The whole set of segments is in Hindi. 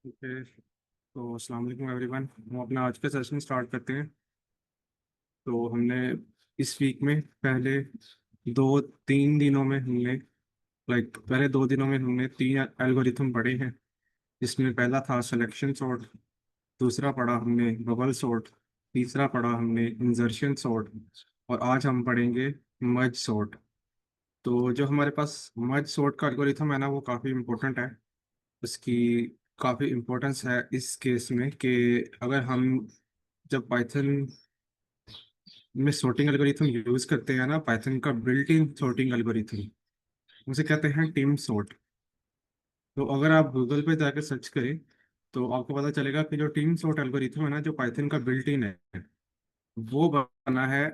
ओके। तो अस्सलाम वालेकुम एवरीवन, हम अपना आज का सेशन स्टार्ट करते हैं। तो हमने इस वीक में पहले दो तीन दिनों में हमने पहले 2 दिनों में हमने 3 एल्गोरिथम पढ़े हैं, जिसमें पहला था सिलेक्शन सॉर्ट, दूसरा पढ़ा हमने बबल सॉर्ट, तीसरा पढ़ा हमने इंसर्शन सॉर्ट, और आज हम पढ़ेंगे मर्ज सॉर्ट। तो जो हमारे पास मर्ज सॉर्ट का एल्गोरिथम है ना, वो काफ़ी इम्पोर्टेंट है। उसकी काफ़ी इम्पोर्टेंस है इस केस में कि अगर हम जब पाइथन में सॉर्टिंग एल्गोरिथम यूज़ करते हैं ना, पाइथन का बिल्ट इन सॉर्टिंग एल्गोरिथम, उसे कहते हैं टीम सॉर्ट। तो अगर आप गूगल पे जाकर सर्च करें तो आपको पता चलेगा कि जो टीम सॉर्ट एल्गोरिथम है ना, जो पाइथन का बिल्ट इन है, वो बना है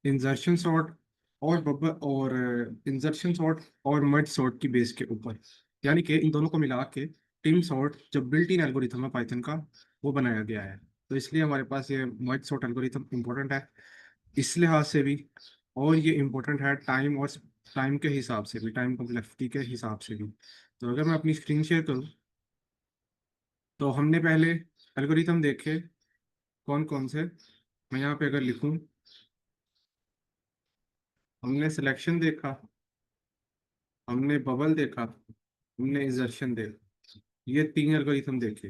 इंसर्शन सॉर्ट और बबल और इंसर्शन सॉर्ट और मर्ज सॉर्ट की बेस के ऊपर। यानी कि इन दोनों को मिला के टीम सॉर्ट जो बिल्ट इन एल्गोरिथम है पाइथन का, वो बनाया गया है। तो इसलिए हमारे पास ये मर्ज सॉर्ट एल्गोरिथम इंपॉर्टेंट है इस लिहाज से भी, और ये इम्पोर्टेंट है टाइम और टाइम के हिसाब से भी, टाइम कम्प्लेक्सिटी के हिसाब से भी। तो अगर मैं अपनी स्क्रीन शेयर करूँ तो हमने पहले एल्गोरिथम देखे कौन कौन से। मैं यहाँ पे अगर लिखूँ, हमने सिलेक्शन देखा, हमने बबल देखा, हमने इंसर्शन देखा, ये 3 एल्गोरिथम देखे।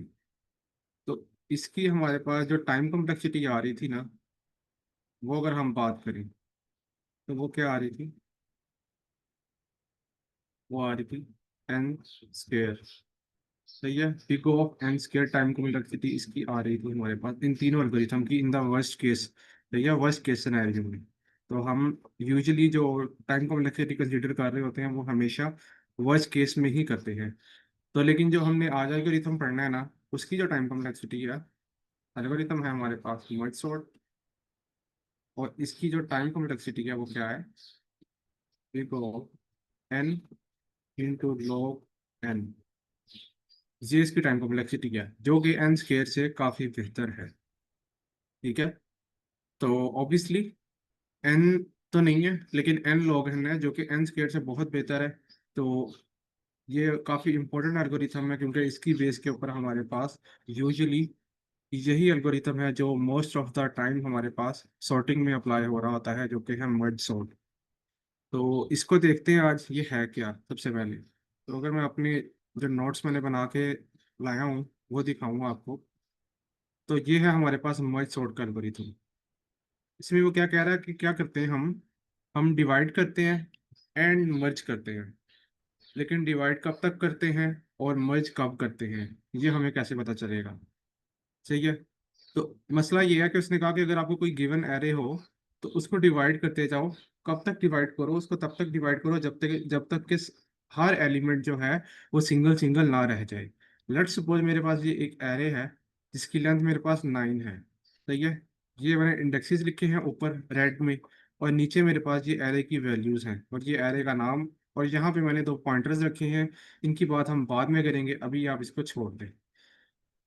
तो इसकी हमारे पास जो टाइम कम्प्लेक्सिटी आ रही थी ना, वो अगर हम बात करें तो वो क्या आ रही थी, वो आ रही थी एन स्क्वेयर। सही है, big O of N square time complexity इसकी आ रही थी हमारे पास इन तीनों एल्गोरिथम की इन द वर्स्ट केस। सही है, वर्स्ट केस सिनेरियो में। तो हम यूजुअली जो टाइम कॉम्प्लेक्सिटी कंसीडर कर रहे होते हैं वो हमेशा वर्स्ट केस में ही करते हैं। तो लेकिन जो हमने आज एल्गोरिथम पढ़ना है ना, उसकी जो टाइम कॉम्प्लेक्सिटी है, एल्गोरिथम है हमारे पास मर्ज सॉर्ट, और इसकी जो टाइम कॉम्प्लेक्सिटी है वो क्या है, big O of N into log N. ये इसकी टाइम कॉम्प्लेक्सिटी है, जो कि एन स्क्वायर से काफ़ी बेहतर है। ठीक है। तो ऑब्वियसली एन तो नहीं है, लेकिन एन लॉग एन है, जो कि एन स्क्वायर से बहुत बेहतर है। तो ये काफ़ी इंपॉर्टेंट एल्गोरिथम है, क्योंकि इसकी बेस के ऊपर हमारे पास यूजुअली यही एल्गोरिथम है जो मोस्ट ऑफ द टाइम हमारे पास सॉर्टिंग में अप्लाई हो रहा होता है, जो कि है मर्ज सॉर्ट। तो इसको देखते हैं आज ये है क्या सबसे पहले। तो अगर मैं अपने जो नोट्स मैंने बना के लाया हूँ वो दिखाऊंगा आपको। तो ये है हमारे पास मर्ज सॉर्ट का एल्गोरिथम। इसमें वो क्या कह रहा है कि क्या करते हैं हम डिवाइड करते हैं एंड मर्ज करते हैं। लेकिन डिवाइड कब तक करते हैं और मर्ज कब करते हैं, ये हमें कैसे पता चलेगा। सही है। तो मसला ये है कि उसने कहा कि अगर आपको कोई गिवन एरे हो तो उसको डिवाइड करते जाओ। कब तक डिवाइड करो उसको, तब तक डिवाइड करो जब तक कि हर एलिमेंट जो है वो सिंगल सिंगल ना रह जाए। लेट्स सपोज मेरे पास ये एक एरे है जिसकी लेंथ मेरे पास 9 है। सही है। ये मैंने इंडेक्सेस लिखे हैं ऊपर रेड में, और नीचे मेरे पास ये एरे की वैल्यूज हैं और ये एरे का नाम। और यहाँ पे मैंने 2 पॉइंटर्स रखे हैं, इनकी बात हम बाद में करेंगे, अभी आप इसको छोड़ दें।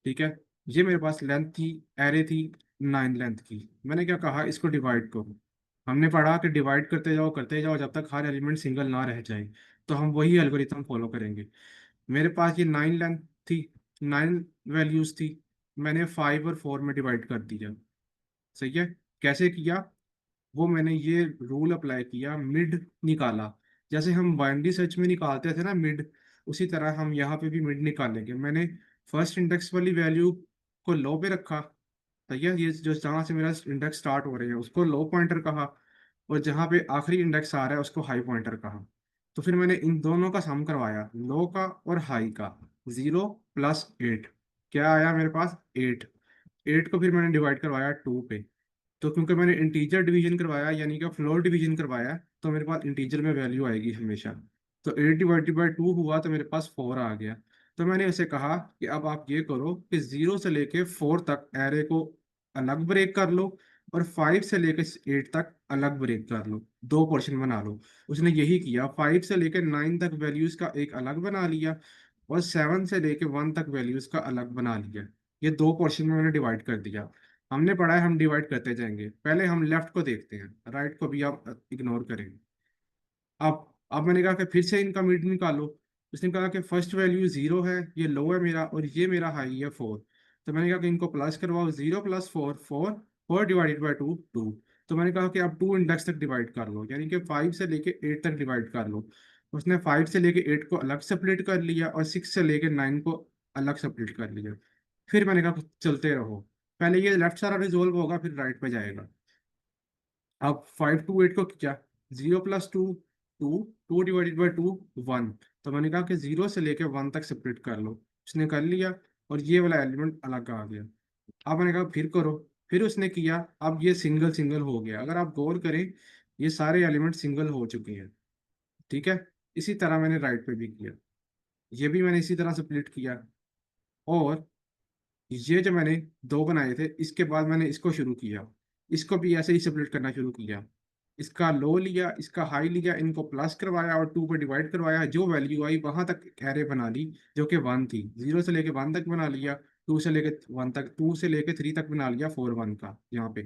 ठीक है। ये मेरे पास लेंथ थी, एरे थी 9 लेंथ की। मैंने क्या कहा, इसको डिवाइड करो। हमने पढ़ा कि डिवाइड करते जाओ जब तक हर एलिमेंट सिंगल ना रह जाए। तो हम वही एल्गोरिथम फॉलो करेंगे। मेरे पास ये 9 लेंथ थी, 9 वैल्यूज थी, मैंने 5 और 4 में डिवाइड कर दिया। सही है। कैसे किया, वो मैंने ये रूल अप्लाई किया, मिड निकाला। जैसे हम बाइनरी सर्च में निकालते थे ना मिड, उसी तरह हम यहाँ पे भी मिड निकालेंगे। मैंने फर्स्ट इंडेक्स वाली वैल्यू को लो पे रखा। ठीक है, ये जो जहाँ से मेरा इंडेक्स स्टार्ट हो रही है उसको लो पॉइंटर कहा, और जहाँ पे आखिरी इंडेक्स आ रहा है उसको हाई पॉइंटर कहा। तो फिर मैंने इन दोनों का सम करवाया, लो का और हाई का। 0 + 8 क्या आया मेरे पास, 8। 8 को फिर मैंने डिवाइड करवाया 2 पे। तो क्योंकि मैंने इंटीजर डिवीजन करवाया यानी कि फ्लोर डिवीजन करवाया, तो मेरे पास इंटीजर में वैल्यू आएगी हमेशा। तो 8 ÷ 2 हुआ तो मेरे पास 4 आ गया। तो मैंने उसे कहा कि अब आप ये करो कि 0 से लेके 4 तक एरे को अलग ब्रेक कर लो, और 5 से लेके 8 तक अलग ब्रेक कर लो, 2 पोर्शन बना लो। उसने यही किया, 5 से लेके 9 तक वैल्यूज का एक अलग बना लिया, और 7 से लेके 1 तक वैल्यूज का अलग बना लिया। ये 2 पोर्शन में मैंने डिवाइड कर दिया। हमने पढ़ा है हम डिवाइड करते जाएंगे, पहले हम लेफ्ट को देखते हैं, राइट को भी आप इग्नोर करेंगे। अब मैंने कहा कि फिर से इनका मिड निकालो। उसने कहा कि फर्स्ट वैल्यू 0 है, ये लो है मेरा, और ये मेरा हाई है 4। तो मैंने कहा कि इनको प्लस करवाओ, 0 + 4 4, 4/2 2। तो मैंने कहा कि अब 2 इंडेक्स तक डिवाइड कर लो, यानी कि 5 से लेके 8 तक डिवाइड कर लो। उसने 5 से लेके 8 को अलग सेपरेट कर लिया, और 6 से लेके 9 को अलग सेपरेट कर लिया। फिर मैंने कहा चलते रहो, पहले ये लेफ्ट सारा रिजोल्व होगा, फिर राइट पे जाएगा। अब 5 to 8 को क्या, 0 + 2 2, 2/2 1। तो मैंने कहा कि 0 से लेके 1 तक सेपरेट कर लो, उसने कर लिया, और ये वाला एलिमेंट अलग आ गया। अब मैंने कहा फिर करो, फिर उसने किया, अब ये सिंगल सिंगल हो गया। अगर आप गौर करें, ये सारे एलिमेंट सिंगल हो चुके हैं। ठीक है, इसी तरह मैंने राइट पे भी किया, ये भी मैंने इसी तरह स्प्लिट किया। और ये जो मैंने दो बनाए थे, इसके बाद मैंने इसको शुरू किया, इसको भी ऐसे ही सेपरेट करना शुरू किया। इसका लो लिया, इसका हाई लिया, इनको प्लस करवाया और 2 पे डिवाइड करवाया, जो वैल्यू आई वहां तक एरे बना ली, जो कि 1 थी। 0 से लेके 1 तक बना लिया, 2 से लेके 1 तक, 2 से लेके 3 तक बना लिया, 4 1 का यहाँ पे।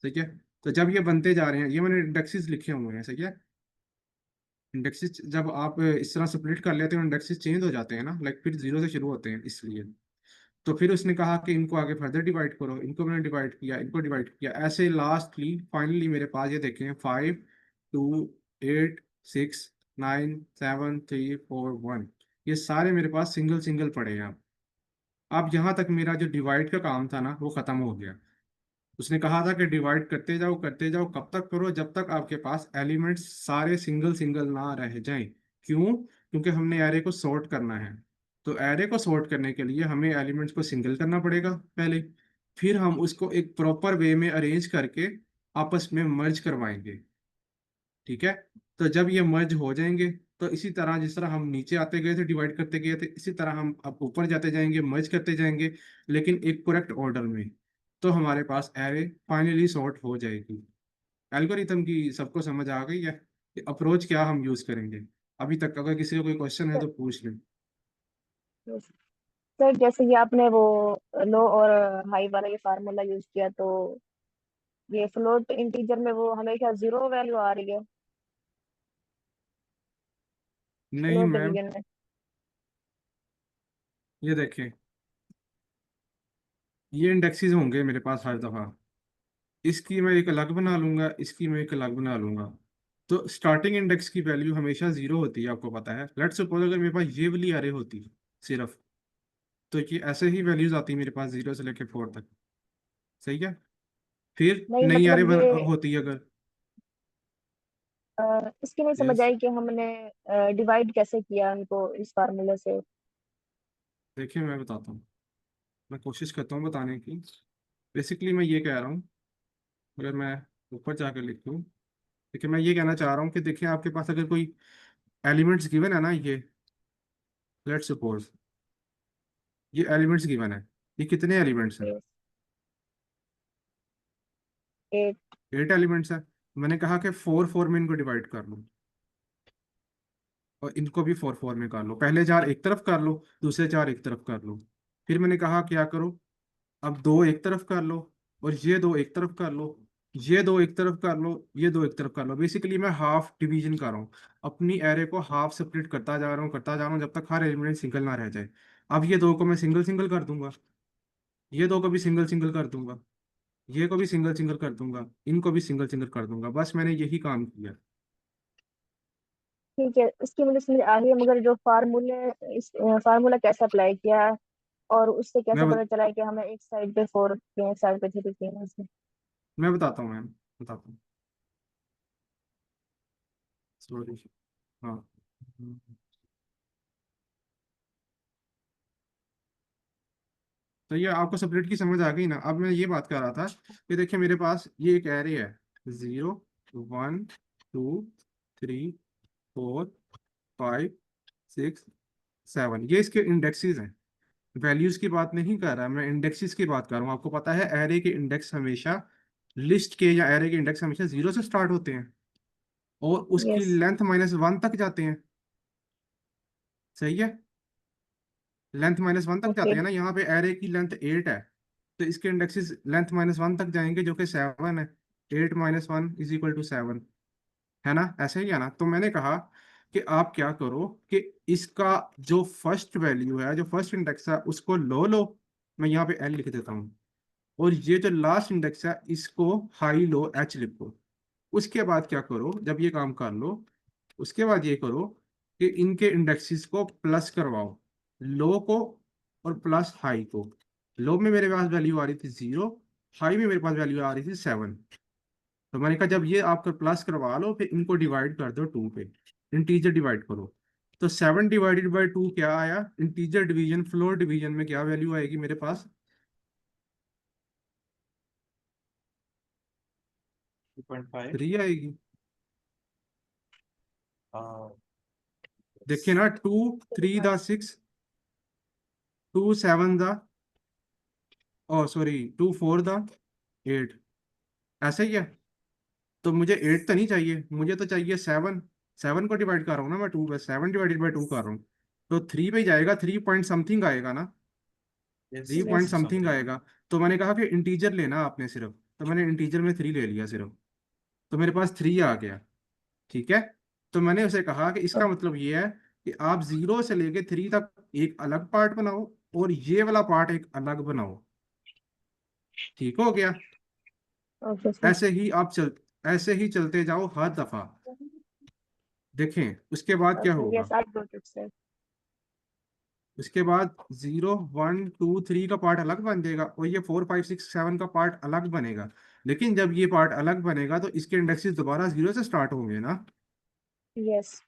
ठीक है, तो जब ये बनते जा रहे हैं, ये मैंने इंडेक्सेस लिखे हुए हैं, सही है। इंडेक्सेस जब आप इस तरह स्प्लिट कर लेते हो, इंडेक्सेस चेंज हो जाते हैं ना, लाइक फिर 0 से शुरू होते हैं, इसलिए। तो फिर उसने कहा कि इनको आगे फर्दर डिवाइड करो, इनको मैंने डिवाइड किया, इनको डिवाइड किया, ऐसे लास्टली फाइनली मेरे पास ये देखें, 5 2 8 6 9 7 3 4 1, ये सारे मेरे पास सिंगल सिंगल पड़े हैं। अब यहाँ तक मेरा जो डिवाइड का काम था ना, वो खत्म हो गया। उसने कहा था कि डिवाइड करते जाओ, कब तक करो, जब तक आपके पास एलिमेंट्स सारे सिंगल सिंगल ना रह जाएं। क्यों? क्योंकि हमने एरे को सॉर्ट करना है। तो एरे को सॉर्ट करने के लिए हमें एलिमेंट्स को सिंगल करना पड़ेगा पहले, फिर हम उसको एक प्रॉपर वे में अरेंज करके आपस में मर्ज करवाएंगे। ठीक है, तो जब ये मर्ज हो जाएंगे, तो इसी तरह जिस तरह हम नीचे आते गए थे, डिवाइड करते गए थे, इसी तरह हम अब ऊपर जाते जाएंगे, मर्ज करते जाएंगे, लेकिन एक करेक्ट ऑर्डर में। तो हमारे पास एरे फाइनली सॉर्ट हो जाएगी। एल्गोरिथम की सबको समझ आ गई है कि अप्रोच क्या हम यूज करेंगे? अभी तक अगर किसी को कोई क्वेश्चन है तो पूछ लें। सर जैसे कि आपने वो लो और हाई वाला ये फार्मूला यूज किया, तो ये फ्लोट इंटीजर में वो हमेशा जीरो वैल्यू आ रही है नहीं फ्लोट मैम, डिवीजन में। ये देखें, ये इंडेक्सेस होंगे मेरे पास हर दफा। इसकी मैं एक अलग बना लूंगा, इसकी मैं एक अलग बना लूंगा। तो स्टार्टिंग इंडेक्स की वैल्यू हमेशा 0 होती है, आपको पता है। लेट्स सपोज अगर मेरे पास ये वाली अरे होती सिर्फ, तो ये ऐसे ही वैल्यूज आती मेरे पास 0 से लेके 4 तक। सही है, फिर नहीं नई अरे मतलब ये होती है अगर। इसकी नहीं समझ यस, आई कि हमने डिवाइड कैसे किया इनको इस फार्मूले से। देखिए मैं बताता हूँ, मैं कोशिश करता हूँ बताने की। बेसिकली मैं ये कह रहा हूँ, अगर मैं ऊपर जाकर लिखूँ, देखिए मैं ये कहना चाह रहा हूँ कि देखिए आपके पास अगर कोई एलिमेंट्स गिवन है ना, ये लेट्स सपोज ये एलिमेंट्स गिवन है, ये कितने एलिमेंट्स हैं? 8। 8 एलिमेंट्स है। मैंने कहा कि 4 4 में इनको डिवाइड कर लो, और इनको भी 4 4 में कर लो। पहले 4 एक तरफ कर लो, दूसरे 4 एक तरफ कर लो। फिर मैंने कहा क्या करो, अब 2 एक तरफ कर लो, और ये 2 एक तरफ कर लो, ये 2 एक तरफ कर लो, ये 2 एक तरफ कर लो। बेसिकली मैं हाफ डिवीजन कर रहा हूँ, अपनी एरे को हाफ सेपरेट करता जा रहा हूँ, करता जा रहा हूँ, जब तक हर एलिमेंट सिंगल ना रह जाए। अब ये 2 को मैं सिंगल सिंगल कर दूंगा, ये 2 को भी सिंगल सिंगल कर दूंगा, ये को भी सिंगल सिंगल कर दूंगा, इनको भी सिंगल सिंगल कर दूंगा। बस मैंने यही काम किया। ठीक है, इसकी मुझे समझ आ रही है, मगर जो फार्मूले इस फार्मूला कैसे अप्लाई किया है और उससे कैसे मैं पता बत, चला है कि हमें एक साइड पे 4 एक साइड पे 3 चाहिए इसमें। मैं बताता हूँ मैम, बताता हूँ। सॉरी। हाँ, तो ये आपको सेपरेट की समझ आ गई ना। अब मैं ये बात कर रहा था कि देखिए मेरे पास ये एक एरे है, 0 1 2 3 4 5 6 7, ये इसके इंडेक्सेस हैं। वैल्यूज की बात नहीं कर रहा मैं, इंडेक्सेस की बात कर रहा हूँ। आपको पता है एरे के इंडेक्स हमेशा, लिस्ट के या एरे के इंडेक्स हमेशा 0 से स्टार्ट होते हैं, और उसकी यस। लेंथ -1 तक जाते हैं। सही है, लेंथ -1 तक ओके। जाते हैं ना। यहाँ पे एरे की लेंथ 8 है, तो इसके इंडेक्सेस लेंथ -1 तक जाएंगे, जो कि 7 है। 8 - 1 = 7, है ना? ऐसे ही है ना? तो मैंने कहा कि आप क्या करो कि इसका जो फर्स्ट वैल्यू है, जो फर्स्ट इंडेक्स है, उसको लो मैं यहाँ पे एल लिख देता हूँ, और ये जो लास्ट इंडेक्स है इसको हाई लो एच लिखो। उसके बाद क्या करो, जब ये काम कर लो, उसके बाद ये करो कि इनके इंडेक्सेस को प्लस करवाओ, लो को और प्लस हाई को। लो में मेरे पास वैल्यू आ रही थी 0, हाई में मेरे पास वैल्यू आ रही थी 7। तो मैंने कहा जब ये आपका प्लस करवा लो फिर इनको डिवाइड कर दो 2 पे, इंटीजर डिवाइड करो। तो 7 डिवाइडेड बाई 2 क्या आया, इंटीजर डिवीजन फ्लोर डिवीजन में क्या वैल्यू आएगी मेरे पास, 2.5। 3 आएगी। हाँ। देखिए ना, 2 3 द 6, 2 7 द, ओ सॉरी 2 4 द 8, ऐसा ही है। तो मुझे 8 तो नहीं चाहिए, मुझे तो चाहिए 7। 7 को डिवाइड कर रहा हूँ ना मैं 2 पे, 7 डिवाइडेड बाई 2 कर रहा हूँ, तो 3 पे जाएगा, 3 पॉइंट समथिंग आएगा ना, yes, 3 point yes. Something something. आएगा। तो मैंने कहा कि इंटीजर लेना आपने सिर्फ, तो मैंने इंटीजर में 3 ले लिया सिर्फ, तो मेरे पास 3 आ गया। ठीक है। तो मैंने उसे कहा कि इसका मतलब ये है कि आप 0 से लेके 3 तक एक अलग पार्ट बनाओ और ये वाला पार्ट एक अलग बनाओ। ठीक हो गया। Okay sir. ऐसे ही चलते जाओ हर दफा। देखें उसके बाद क्या ओके, होगा। Yes, I got it sir. उसके बाद 0 1 2 3 का पार्ट अलग बन जाएगा और ये 4 5 6 7 का पार्ट अलग बनेगा। लेकिन जब ये पार्ट अलग बनेगा तो इसके इंडेक्सेस दोबारा 0 से स्टार्ट होंगे ना। यस।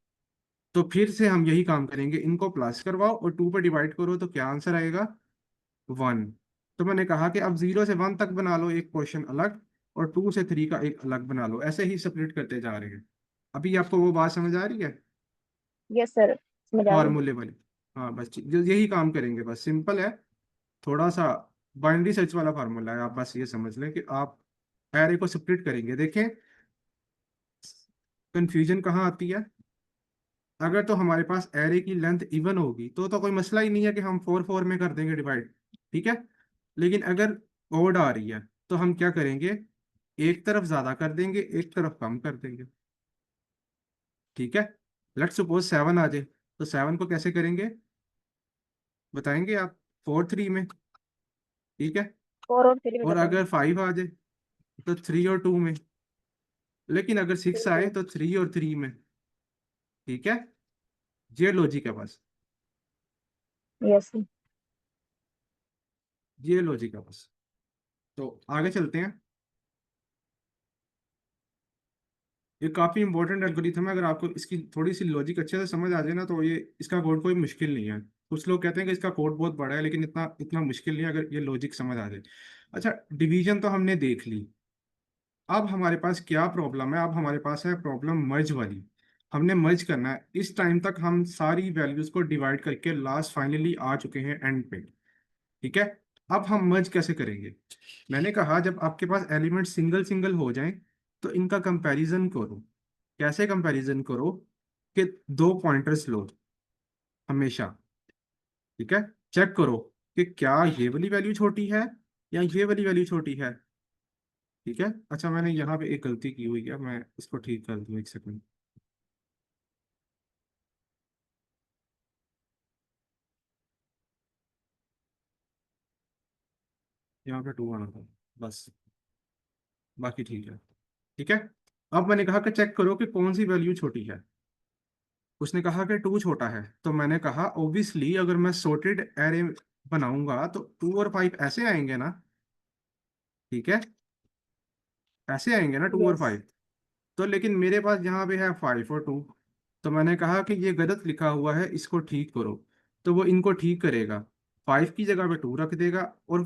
तो फिर से हम यही काम करेंगे, इनको प्लस करवाओ और 2 पे डिवाइड करो, तो क्या आंसर आएगा, 1। तो मैंने कहा कि अब 0 से 1 तक बना लो एक क्वेश्चन अलग, और 2 से 3 का एक अलग बना लो, ऐसे ही स्प्लिट करते जा रहे हैं। अभी आपको वो बात समझ आ रही है, यस सर, समझ आ रही है। फॉर्मूले वाली। हाँ बस यही काम करेंगे, बस सिंपल है। थोड़ा सा बाइनरी सर्च वाला फार्मूला है, आप बस ये समझ लें कि आप एरे को स्प्लिट करेंगे। देखें कंफ्यूजन कहाँ आती है, अगर तो हमारे पास एरे की लेंथ इवन होगी तो कोई मसला ही नहीं है कि हम 4 4 में कर देंगे डिवाइड। ठीक है। लेकिन अगर ओड आ रही है तो हम क्या करेंगे, एक तरफ ज्यादा कर देंगे एक तरफ कम कर देंगे। ठीक है। लेट्स सपोज 7 आ जाए, तो 7 को कैसे करेंगे बताएंगे आप, 4 3 में। ठीक है। 4 और 3 में और कर देंगे। अगर 5 आ जाए तो 3 और 2 में। लेकिन अगर 6 ठीक आए है। तो 3 और 3 में। ठीक है। ये लॉजिक है बस, यस। ये लॉजिक है बस। तो आगे चलते हैं। ये काफी इंपॉर्टेंट एल्गोरिथम है, अगर आपको इसकी थोड़ी सी लॉजिक अच्छे से समझ आ जाए ना तो ये इसका कोड कोई मुश्किल नहीं है। कुछ लोग कहते हैं कि इसका कोड बहुत बड़ा है, लेकिन इतना इतना मुश्किल नहीं है अगर ये लॉजिक समझ आ जाए। अच्छा, डिवीजन तो हमने देख ली। अब हमारे पास क्या प्रॉब्लम है, अब हमारे पास है प्रॉब्लम मर्ज वाली। हमने मर्ज करना है, इस टाइम तक हम सारी वैल्यूज को डिवाइड करके लास्ट फाइनली आ चुके हैं एंड पे। ठीक है। अब हम मर्ज कैसे करेंगे, मैंने कहा जब आपके पास एलिमेंट सिंगल सिंगल हो जाएं तो इनका कंपैरिजन करो। कैसे कंपैरिजन करो, कि 2 पॉइंटर्स लो हमेशा। ठीक है। चेक करो कि क्या ये वाली वैल्यू छोटी है या ये वाली वैल्यू छोटी है। ठीक है। अच्छा मैंने यहाँ पे एक गलती की हुई है, मैं इसको ठीक कर दूँ, एक सेकंड। यहाँ पे 2 आना था बस, बाकी ठीक है। ठीक है। अब मैंने कहा कि चेक करो कि कौन सी वैल्यू छोटी है। उसने कहा कि 2 छोटा है, तो मैंने कहा ऑब्वियसली अगर मैं सॉर्टेड एरे बनाऊंगा तो 2 और 5 ऐसे आएंगे ना। ठीक है। ऐसे आएंगे ना 2 और यस। 5। तो लेकिन मेरे पास यहाँ पे है 5 और 2। तो मैंने कहा कि ये गलत लिखा हुआ है, इसको ठीक करो। तो वो इनको ठीक करेगा, 5 की जगह पे 2 रख देगा और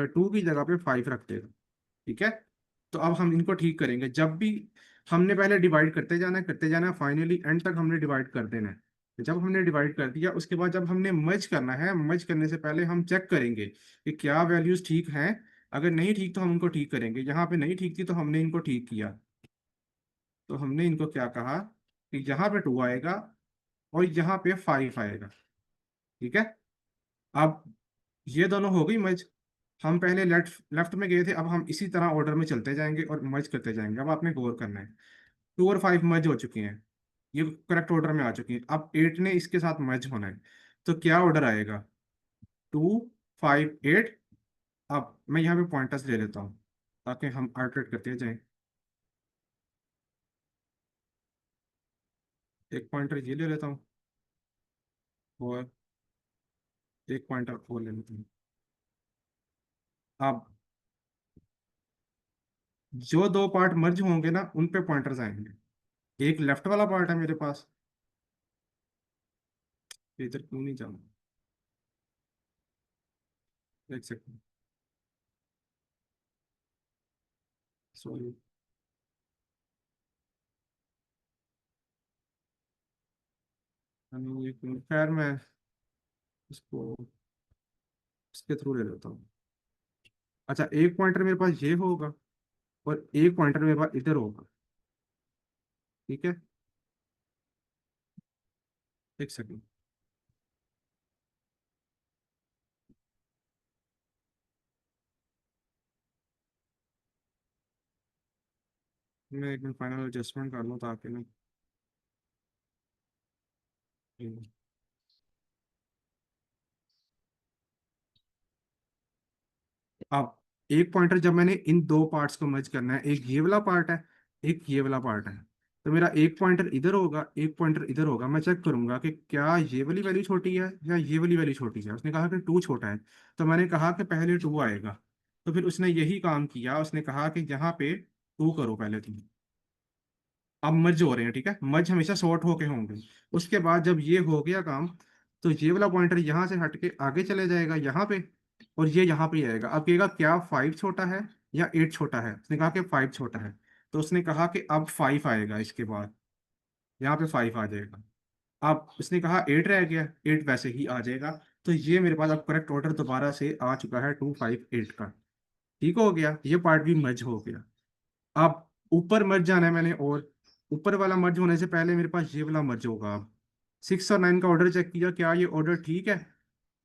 2 की जगह पे 5 रख देगा। ठीक है। तो अब हम इनको ठीक करेंगे, जब भी हमने पहले डिवाइड करते जाना है, फाइनली एंड तक हमने डिवाइड कर देना है। तो जब हमने डिवाइड कर दिया उसके बाद जब हमने मर्ज करना है, मर्ज करने से पहले हम चेक करेंगे कि क्या वैल्यूज ठीक हैं। अगर नहीं ठीक तो हम उनको ठीक करेंगे, यहाँ पे नहीं ठीक थी तो हमने इनको ठीक किया। तो हमने इनको क्या कहा कि यहाँ पे 2 आएगा और यहाँ पे 5 आएगा। ठीक है। अब ये दोनों हो गई मर्ज। हम पहले लेफ्ट लेफ्ट में गए थे, अब हम इसी तरह ऑर्डर में चलते जाएंगे और मर्ज करते जाएंगे। अब आपने गौर करना है, 2 और 5 मर्ज हो चुके हैं। ये करेक्ट ऑर्डर में आ चुकी है। अब 8 ने इसके साथ मर्ज होना है, तो क्या ऑर्डर आएगा? 2 5 8। अब मैं यहाँ पे पॉइंटर्स ले लेता हूँ ताकि हम अल्टरेट करते जाएं। एक पॉइंटर ये ले लेता हूँ, और एक पॉइंटर और ले लेता हूँ। अब जो दो पार्ट मर्ज होंगे ना, उन पे पॉइंटर्स आएंगे। एक लेफ्ट वाला पार्ट है मेरे पास, इधर क्यों नहीं जाऊँ, एक सेकंड, सॉरी। खैर मैं इसको इसके थ्रू ले लेता हूँ। अच्छा, एक पॉइंटर मेरे पास ये होगा, और एक पॉइंटर मेरे पास इधर होगा। ठीक है, एक सेकंड। मैं एक मिनट फाइनल एडजस्टमेंट कर लूँ ताकि मैं अब एक पॉइंटर जब मैंने इन दो पार्ट्स को मर्ज करना है, एक ये वाला पार्ट है, एक ये वाला पार्ट है, तो मेरा एक पॉइंटर इधर होगा, एक पॉइंटर इधर होगा। मैं चेक करूंगा कि क्या ये वाली वैल्यू छोटी है या ये वाली वैल्यू छोटी है। उसने कहा कि 2 छोटा है, तो मैंने कहा कि पहले 2 आएगा। तो फिर उसने यही काम किया, उसने कहा कि यहाँ पे 2 करो पहले तुम। अब मर्ज हो रहे हैं, ठीक है, मर्ज हमेशा सॉर्ट होके होंगे। उसके बाद जब ये हो गया काम, तो ये वाला पॉइंटर यहाँ से हट के आगे चले जाएगा यहाँ पे, और ये यहाँ पे आएगा। अब कहेगा क्या 5 छोटा है या 8 छोटा है? उसने कहा कि 5 छोटा है, तो उसने कहा कि अब 5 आएगा इसके बाद, यहाँ पे 5 आ जाएगा। अब उसने कहा 8 रह गया, 8 वैसे ही आ जाएगा। तो ये मेरे पास अब करेक्ट ऑर्डर दोबारा से आ चुका है 2 5 8 का। ठीक हो गया, ये पार्ट भी मर्ज हो गया। अब ऊपर मर्ज जाना है मैंने, और ऊपर वाला मर्ज होने से पहले मेरे पास ये वाला मर्ज होगा। अब 6 और 9 का ऑर्डर चेक किया, क्या ये ऑर्डर ठीक है?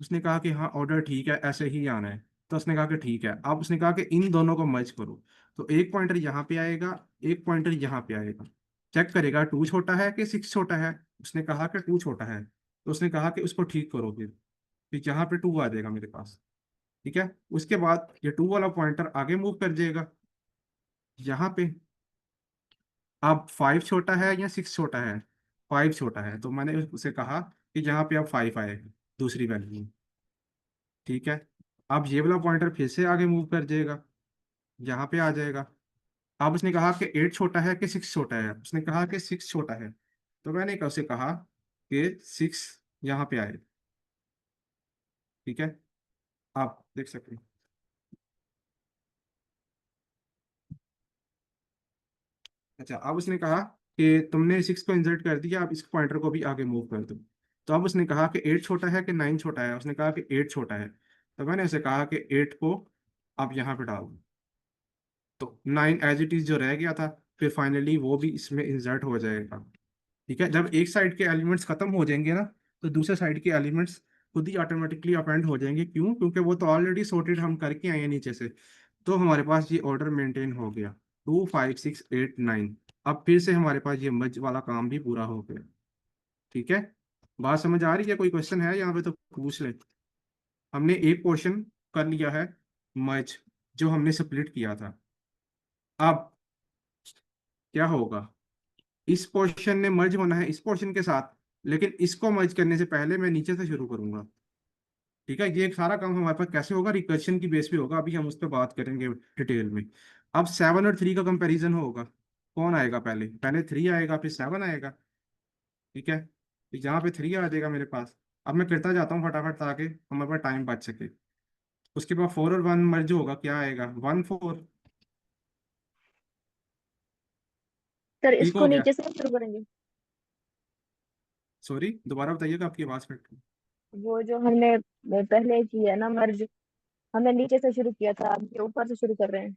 उसने कहा कि हाँ ऑर्डर ठीक है, ऐसे ही आना है। तो उसने कहा कि ठीक है। अब उसने कहा कि इन दोनों को मर्ज करो, तो एक पॉइंटर यहाँ पे आएगा, एक पॉइंटर यहाँ पे आएगा। चेक करेगा 2 छोटा है कि 6 छोटा है। उसने कहा कि 2 छोटा है, तो उसने कहा कि उसको ठीक करो। फिर यहाँ पे 2 आ जाएगा मेरे पास। ठीक है, उसके बाद ये 2 वाला पॉइंटर आगे मूव कर जाएगा यहाँ पे। अब 5 छोटा है या 6 छोटा है? 5 छोटा है, तो मैंने उसे कहा कि यहाँ पे अब 5 आएगा दूसरी वैल्यू में। ठीक है, अब ये वाला पॉइंटर फिर से आगे मूव कर जाएगा, यहाँ पे आ जाएगा। अब उसने कहा कि 8 छोटा है कि 6 छोटा है? उसने कहा कि 6 छोटा है, तो मैंने उसे कहा कि 6 यहाँ पे आए। ठीक है, आप देख सकते हैं। अच्छा, अब उसने कहा कि तुमने 6 को इंसर्ट कर दिया, अब इस पॉइंटर को भी आगे मूव कर दो। तो अब उसने कहा कि 8 छोटा है कि 9 छोटा है? उसने कहा कि 8 छोटा है, तो मैंने उसे कहा कि 8 को आप यहाँ पे डाल दो। तो 9 एज इट इज जो रह गया था, फिर फाइनली वो भी इसमें इंसर्ट हो जाएगा। ठीक है, जब एक साइड के एलिमेंट्स खत्म हो जाएंगे ना, तो दूसरे साइड के एलिमेंट्स खुद ही ऑटोमेटिकली अपेंड हो जाएंगे। क्यों? क्योंकि वो तो ऑलरेडी सॉर्टेड हम करके आए हैं नीचे से। तो हमारे पास ये ऑर्डर मेंटेन हो गया, 2 5 6 8 9। अब फिर से हमारे पास ये मर्ज वाला काम भी पूरा हो गया। ठीक है, बात समझ आ रही है? कोई क्वेश्चन है यहाँ पे तो पूछ ले। हमने एक पोर्शन कर लिया है मर्ज, जो हमने स्प्लिट किया था। अब क्या होगा, इस पोर्शन ने मर्ज होना है इस पोर्शन के साथ, लेकिन इसको मर्ज करने से पहले मैं नीचे से शुरू करूंगा। ठीक है, ये सारा काम हमारे पास कैसे होगा? रिकर्शन की बेस पे होगा, अभी हम उस पर बात करेंगे डिटेल में। अब 7 और 3 का कंपैरिजन होगा, कौन आएगा पहले? पहले 3 आएगा फिर 7 आएगा। ठीक है, तो यहाँ पे 3 आ जाएगा मेरे पास। अब मैं करता जाता हूँ फटाफट ताकि हमारे पास टाइम बच सके। उसके बाद 4 और 1 मर्ज होगा, क्या आएगा? 1 4। सर ठीक इसको हो गया। नीचे से शुरू करेंगे। सॉरी, दोबारा बताइएगा, आपकी आवाज़ कट गई। वो जो हमने पहले किया ना मर्ज, हमने नीचे से शुरू किया था, अब ये ऊपर से शुरू कर रहे हैं।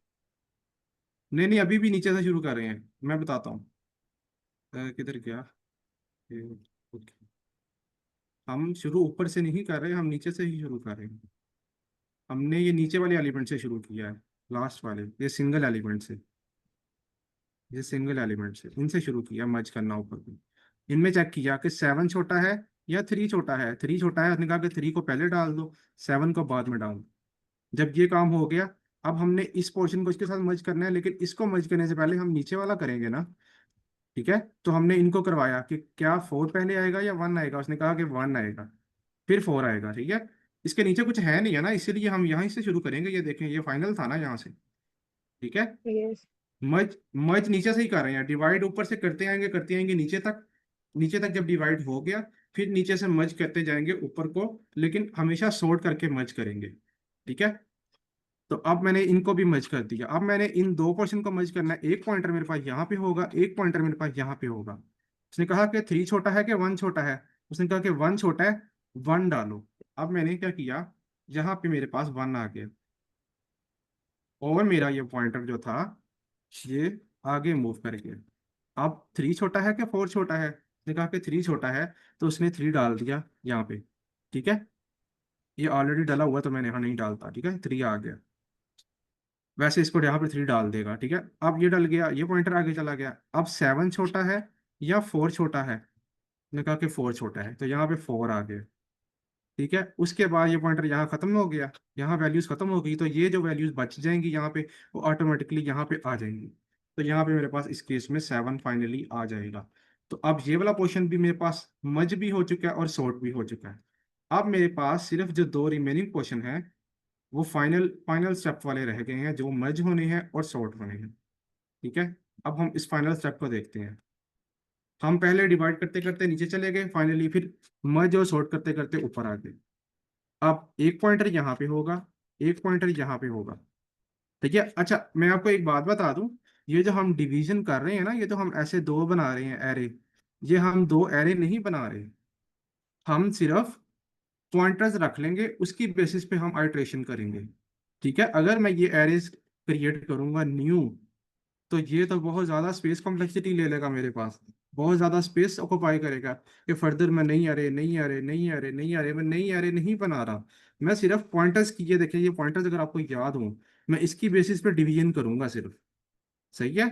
नहीं नहीं, अभी भी नीचे से शुरू कर रहे हैं, मैं बताता हूँ। किधर गया ये? ओके। हम शुरू ऊपर से नहीं कर रहे, हम नीचे से ही शुरू कर रहे हैं। हमने ये नीचे वाले एलिमेंट से शुरू किया है, लास्ट वाले, ये सिंगल एलिमेंट से, ये सिंगल एलिमेंट से इनसे शुरू किया मर्ज करना ऊपर को। इनमें चेक किया कि 7 छोटा है या 3 छोटा है। 3 छोटा है, उसने कहा कि 3 को पहले डाल दो, 7 को बाद में डाल दो। जब ये काम हो गया, अब हमने इस पोर्शन को इसके साथ मर्ज करना है, लेकिन इसको मर्ज करने से पहले हम नीचे वाला करेंगे ना। ठीक है, तो हमने इनको करवाया कि क्या 4 पहले आएगा या 1 आएगा। उसने कहा कि 1 आएगा, फिर 4 आएगा। ठीक है, इसके नीचे कुछ है नहीं है ना, इसीलिए हम यहाँ से शुरू करेंगे। ये देखें, ये फाइनल था ना यहाँ से। ठीक है, यस। मर्ज मर्ज नीचे से ही कर रहे हैं, डिवाइड ऊपर से करते आएंगे नीचे तक। नीचे तक जब डिवाइड हो गया, फिर नीचे से मर्ज करते जाएंगे ऊपर को, लेकिन हमेशा सॉर्ट करके मर्ज करेंगे। ठीक है, तो अब मैंने इनको भी मर्ज कर दिया। अब मैंने इन दो पोर्शन को मर्ज करना है। एक पॉइंटर मेरे पास यहाँ पे होगा, एक पॉइंटर मेरे पास यहाँ पे होगा। उसने कहा कि 3 छोटा है कि 1 छोटा है। उसने कहा कि 1 छोटा है, 1 डालो। अब मैंने क्या किया, यहाँ पे मेरे पास 1 आ गया, और मेरा ये पॉइंटर जो था ये आगे मूव कर गया। अब 3 छोटा है क्या 4 छोटा है। उसने कहा कि 3 छोटा है, तो उसने 3 डाल दिया यहाँ पे। ठीक है, ये ऑलरेडी डाला हुआ तो मैंने यहाँ नहीं डालता। ठीक है, 3 आ गया, वैसे इसको यहाँ पे 3 डाल देगा। ठीक है, अब ये डल गया, ये पॉइंटर आगे चला गया। अब 7 छोटा है या 4 छोटा है। उसने कहा कि 4 छोटा है, तो यहाँ पे 4 आ गया। ठीक है, उसके बाद ये पॉइंटर यहाँ खत्म हो गया, यहाँ वैल्यूज खत्म हो गई, तो ये जो वैल्यूज बच जाएंगी यहाँ पे, वो ऑटोमेटिकली यहाँ पे आ जाएंगी। तो यहाँ पे मेरे पास इस केस में 7 फाइनली आ जाएगा। तो अब ये वाला पोर्शन भी मेरे पास मर्ज भी हो चुका है और सॉर्ट भी हो चुका है। अब मेरे पास सिर्फ जो दो रिमेनिंग पोर्शन है, वो फाइनल फाइनल स्टेप वाले रह गए हैं, जो मर्ज होने हैं और सॉर्ट होने हैं। ठीक है, अब हम इस फाइनल स्टेप को देखते हैं। हम पहले डिवाइड करते करते नीचे चले गए, फाइनली फिर मर्ज और सॉर्ट करते करते ऊपर आ गए। अब एक पॉइंटर यहाँ पे होगा, एक पॉइंटर यहाँ पे होगा। ठीक है, अच्छा मैं आपको एक बात बता दूं, ये जो हम डिवीजन कर रहे हैं ना, ये तो हम ऐसे दो बना रहे हैं एरे। ये हम दो एरे नहीं बना रहे, हम सिर्फ पॉइंटर्स रख लेंगे, उसकी बेसिस पे हम आइट्रेशन करेंगे। ठीक है, अगर मैं ये एरेज क्रिएट करूंगा न्यू, तो ये तो बहुत ज़्यादा स्पेस कॉम्प्लेक्सिटी ले लेगा मेरे पास, बहुत ज़्यादा स्पेस ऑक्युपाई करेगा। कि फर्दर मैं नहीं अरे नहीं अरे नहीं अरे नहीं अरे मैं नहीं अरे नहीं बना रहा। मैं सिर्फ पॉइंटर्स की, ये देखिए ये पॉइंटर्स अगर आपको याद हो, मैं इसकी बेसिस पे डिवीजन करूंगा सिर्फ। सही है,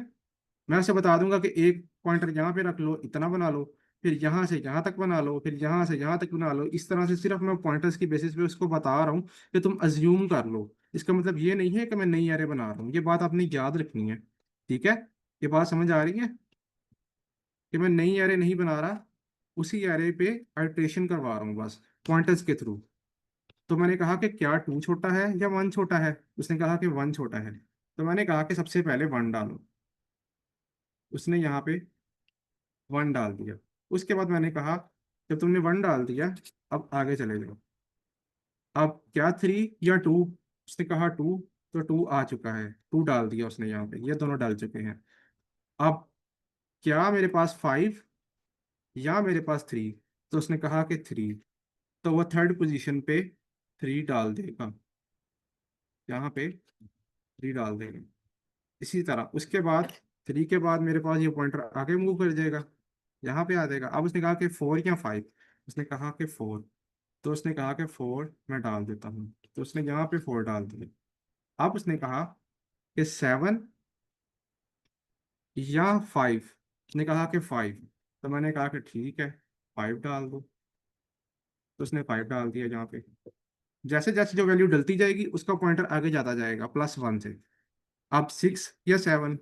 मैं उसे बता दूंगा कि एक पॉइंटर यहाँ पे रख लो, इतना बना लो, फिर यहाँ से यहाँ तक बना लो, फिर यहाँ से यहाँ तक बना लो। इस तरह से सिर्फ मैं पॉइंटर्स की बेसिस पे उसको बता रहा हूँ कि तुम अज्यूम कर लो। इसका मतलब ये नहीं है कि मैं नई एरे बना रहा हूँ, ये बात आपने याद रखनी है। ठीक है, ये बात समझ आ रही है कि मैं नई एरे नहीं बना रहा, उसी एरे पे अल्ट्रेशन करवा रहा हूँ बस, पॉइंटर्स के थ्रू। तो मैंने कहा कि क्या 2 छोटा है या 1 छोटा है। उसने कहा कि 1 छोटा है, तो मैंने कहा कि सबसे पहले 1 डालो। उसने यहाँ पे 1 डाल दिया। उसके बाद मैंने कहा, जब तुमने 1 डाल दिया, अब आगे चले जाओ। अब क्या 3 या 2। उसने कहा 2, तो 2 आ चुका है, 2 डाल दिया उसने यहाँ पे, ये दोनों डाल चुके हैं। अब क्या मेरे पास 5 या मेरे पास 3। तो उसने कहा कि 3, तो वो थर्ड पोजीशन पे 3 डाल देगा, यहाँ पे 3 डाल देगा। इसी तरह उसके बाद 3 के बाद मेरे पास ये पॉइंटर आगे मूव कर जाएगा, यहाँ पे आ जाएगा। अब उसने कहा कि 4 या 5। उसने कहा कि 4, तो उसने कहा कि 4 मैं डाल देता हूँ, तो उसने यहाँ पे 4 डाल दिया। अब उसने कहा कि 7 या 5। उसने कहा कि 5, तो मैंने कहा कि ठीक है 5 डाल दो। तो उसने 5 डाल दिया यहाँ पे। जैसे जैसे जो वैल्यू डलती जाएगी, उसका पॉइंटर आगे जाता जाएगा +1 से। अब 6 या 7,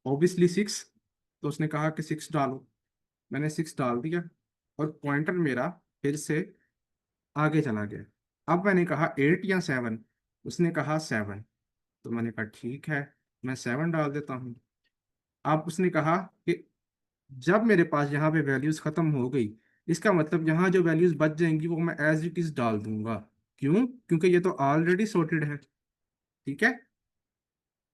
ऑब्वियसली 6। तो उसने कहा कि 6 डालो, मैंने 6 डाल दिया, और पॉइंटर मेरा फिर से आगे चला गया। अब मैंने कहा 8 या 7। उसने कहा 7, तो मैंने कहा ठीक है, मैं 7 डाल देता हूँ। अब उसने कहा कि जब मेरे पास यहाँ पे वैल्यूज खत्म हो गई, इसका मतलब यहाँ जो वैल्यूज बच जाएंगी वो मैं एज इट इज डाल दूंगा। क्यों, क्योंकि ये तो ऑलरेडी सॉर्टेड है। ठीक है,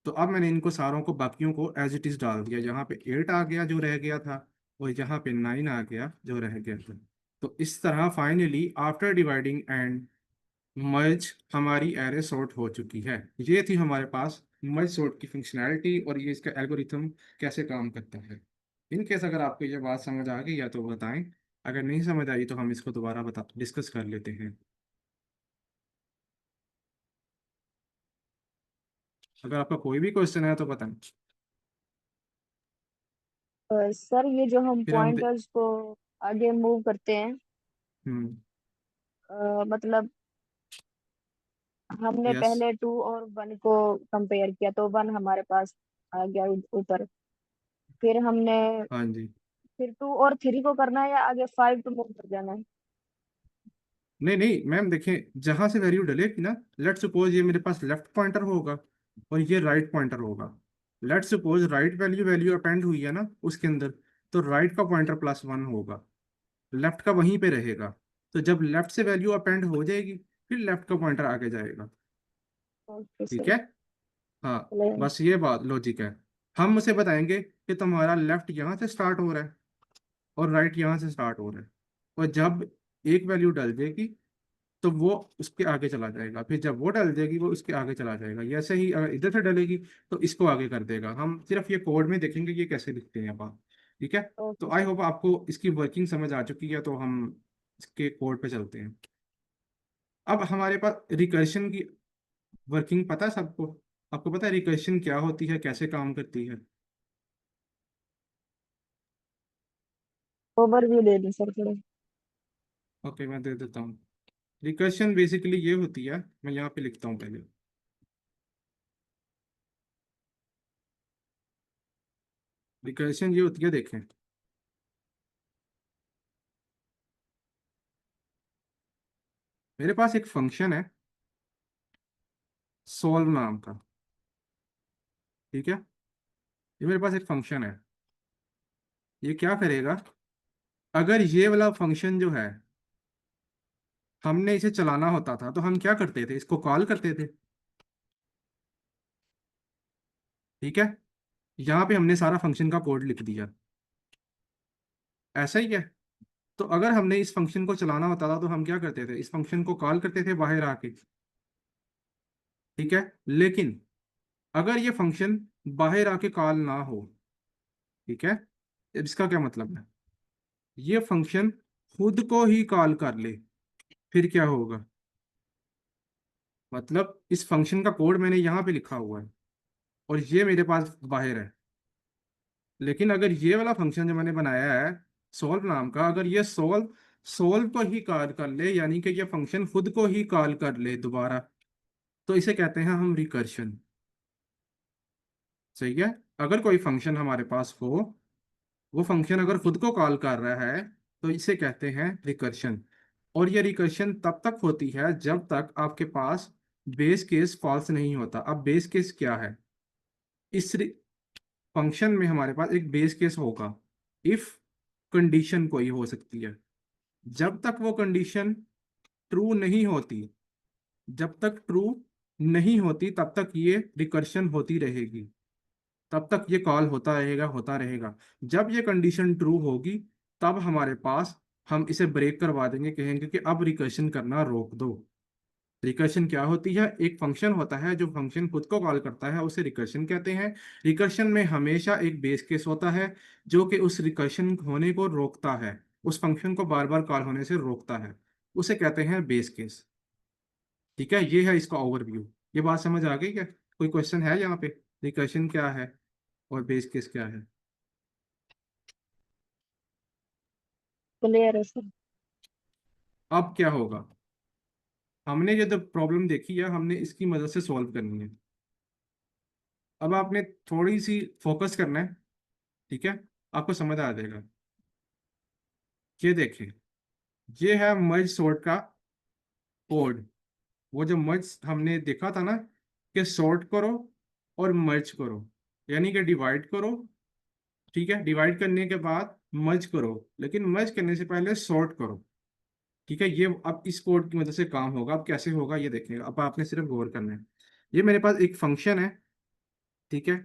तो अब मैंने इनको सारों को, बाकियों को एज इट इज डाल दिया। यहाँ पे 8 आ गया जो रह गया था, और यहाँ पे 9 आ गया जो रह गया था। तो इस तरह finally after dividing and merge हमारी एरे सॉर्ट हो चुकी है। ये थी हमारे पास मर्ज सॉर्ट की फंक्शनैलिटी, और ये इसका एल्गोरिथम कैसे काम करता है। इन केस अगर आपको ये बात समझ आ गई या तो बताएं, अगर नहीं समझ आई तो हम इसको दोबारा बता डिस्कस कर लेते हैं। अगर आपका कोई भी क्वेश्चन है तो बताएं। सर ये जो हम फिर हम पॉइंटर्स को आगे मूव करते हैं, हम्म मतलब हमने यस पहले 2 और 1 को कंपेयर किया तो 1 हमारे पास आ गया ऊपर। फिर हमने हाँ जी। फिर 2 और 3 को करना है या आगे 5 टू मूव कर जाना है? नहीं नहीं मैम, देखें जहां से वैल्यू डलेगी ना, लेट सपोज ये मेरे पास लेफ्ट पॉइंटर होगा और ये राइट पॉइंटर होगा। Let suppose right value value append हुई है ना उसके अंदर, तो राइट का पॉइंटर +1 होगा, लेफ्ट का वहीं पे रहेगा। तो जब लेफ्ट से वैल्यू अपेंड हो जाएगी, फिर लेफ्ट का पॉइंटर आगे जाएगा। ओके ठीक सर। है। हाँ, चलिए। बस ये बात लॉजिक है। हम उसे बताएंगे कि तुम्हारा लेफ्ट यहाँ से स्टार्ट हो रहा है और राइट यहाँ से स्टार्ट हो रहा है, और जब एक वैल्यू डल जाएगी तो वो उसके आगे चला जाएगा, फिर जब वो डल जाएगी वो उसके आगे चला जाएगा। ये ऐसे ही अगर इधर से डलेगी तो इसको आगे कर देगा। हम सिर्फ ये कोड में देखेंगे ये कैसे दिखते हैं आप। ठीक है। तो ओके आई सर। होप आपको इसकी वर्किंग समझ आ चुकी है, तो हम इसके कोड पे चलते हैं। अब हमारे पास रिकर्शन की वर्किंग पता है सबको? आपको पता है रिकर्शन क्या होती है, कैसे काम करती है? ओवरव्यू दे दी सर थोड़ा। ओके, मैं दे देता हूँ। रिकर्शन बेसिकली ये होती है, मैं यहाँ पे लिखता हूँ पहले। रिकर्शन ये होती है, देखें मेरे पास एक फंक्शन है सोल्व नाम का। ठीक है। ये मेरे पास एक फंक्शन है। ये क्या करेगा, अगर ये वाला फंक्शन जो है हमने इसे चलाना होता था तो हम क्या करते थे, इसको कॉल करते थे। ठीक है। यहाँ पे हमने सारा फंक्शन का कोड लिख दिया। ऐसा ही है। तो अगर हमने इस फंक्शन को चलाना होता था तो हम क्या करते थे, इस फंक्शन को कॉल करते थे बाहर आके। ठीक है। लेकिन अगर ये फंक्शन बाहर आके कॉल ना हो, ठीक है, इसका क्या मतलब है, ये फंक्शन खुद को ही कॉल कर ले, फिर क्या होगा, मतलब इस फंक्शन का कोड मैंने यहाँ पे लिखा हुआ है और ये मेरे पास बाहर है। लेकिन अगर ये वाला फंक्शन जो मैंने बनाया है सोल्व नाम का, अगर ये सोल्व सोल्व को ही कॉल कर ले, यानी कि ये फंक्शन खुद को ही कॉल कर ले दोबारा, तो इसे कहते हैं हम रिकर्शन। सही है। अगर कोई फंक्शन हमारे पास हो, वो फंक्शन अगर खुद को कॉल कर रहा है, तो इसे कहते हैं रिकर्शन। और ये रिकर्शन तब तक होती है जब तक आपके पास बेस केस फॉल्स नहीं होता। अब बेस केस क्या है, इस फंक्शन में हमारे पास एक बेस केस होगा। इफ कंडीशन कोई हो सकती है, जब तक वो कंडीशन ट्रू नहीं होती, जब तक ट्रू नहीं होती तब तक ये रिकर्शन होती रहेगी, तब तक ये कॉल होता रहेगा होता रहेगा। जब ये कंडीशन ट्रू होगी तब हमारे पास, हम इसे ब्रेक करवा देंगे, कहेंगे कि अब रिकर्शन करना रोक दो। रिकर्शन क्या होती है, एक फंक्शन होता है जो फंक्शन खुद को कॉल करता है, उसे रिकर्शन कहते हैं। रिकर्शन में हमेशा एक बेस केस होता है जो कि उस रिकर्शन होने को रोकता है, उस फंक्शन को बार बार कॉल होने से रोकता है, उसे कहते हैं बेस केस। ठीक है, ये है इसका ओवरव्यू। ये बात समझ आ गई क्या? कोई क्वेश्चन है यहाँ पे, रिकर्शन क्या है और बेस केस क्या है? क्लियर है सर। अब क्या होगा, हमने ये जो प्रॉब्लम देखी है हमने इसकी मदद से सॉल्व करनी है। अब आपने थोड़ी सी फोकस करना है। ठीक है। आपको समझ आ जाएगा। ये देखिए, ये है मर्ज सॉर्ट का कोड। वो जो मर्ज हमने देखा था ना, कि सॉर्ट करो और मर्ज करो, यानी कि डिवाइड करो। ठीक है, डिवाइड करने के बाद मर्ज करो, लेकिन मर्ज करने से पहले सॉर्ट करो। ठीक है, ये अब इस कोड की मदद से काम होगा। अब कैसे होगा ये देखेंगे, अब आपने सिर्फ गौर करना है। ये मेरे पास एक फंक्शन है। ठीक है।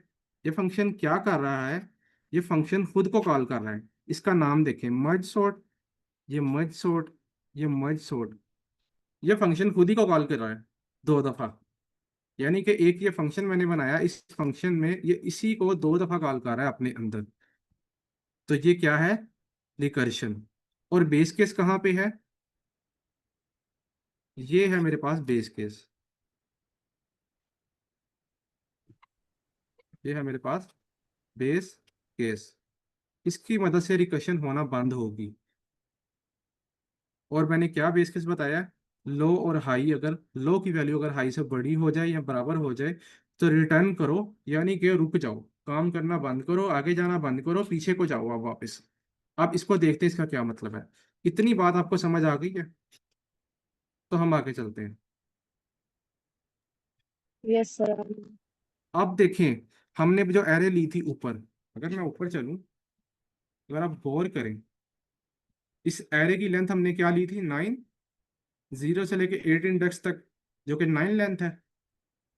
ये फंक्शन क्या कर रहा है, ये फंक्शन खुद को कॉल कर रहा है। इसका नाम देखें, मर्ज सॉर्ट। ये मर्ज सॉर्ट, ये मर्ज सॉर्ट, ये फंक्शन खुद ही को कॉल कर रहा है 2 दफा। यानी कि एक ये फंक्शन मैंने बनाया, इस फंक्शन में ये इसी को 2 दफा कॉल कर रहा है अपने अंदर। तो ये क्या है, रिकर्शन। और बेस केस कहाँ पे है, ये है मेरे पास बेस केस। ये है मेरे पास बेस केस। इसकी मदद से रिकर्शन होना बंद होगी। और मैंने क्या बेस केस बताया, लो और हाई, अगर लो की वैल्यू अगर हाई से बड़ी हो जाए या बराबर हो जाए तो रिटर्न करो, यानी कि रुक जाओ, काम करना बंद करो, आगे जाना बंद करो, पीछे को जाओ आप वापस। अब इसको देखते हैं इसका क्या मतलब है। इतनी बात आपको समझ आ गई है, तो हम आगे चलते हैं। Yes sir. अब देखें, हमने जो एरे ली थी ऊपर, अगर मैं ऊपर चलूं, अगर आप गौर करें, इस एरे की लेंथ हमने क्या ली थी, 9, 0 से लेके 8 इंडेक्स तक, जो कि 9 लेंथ है।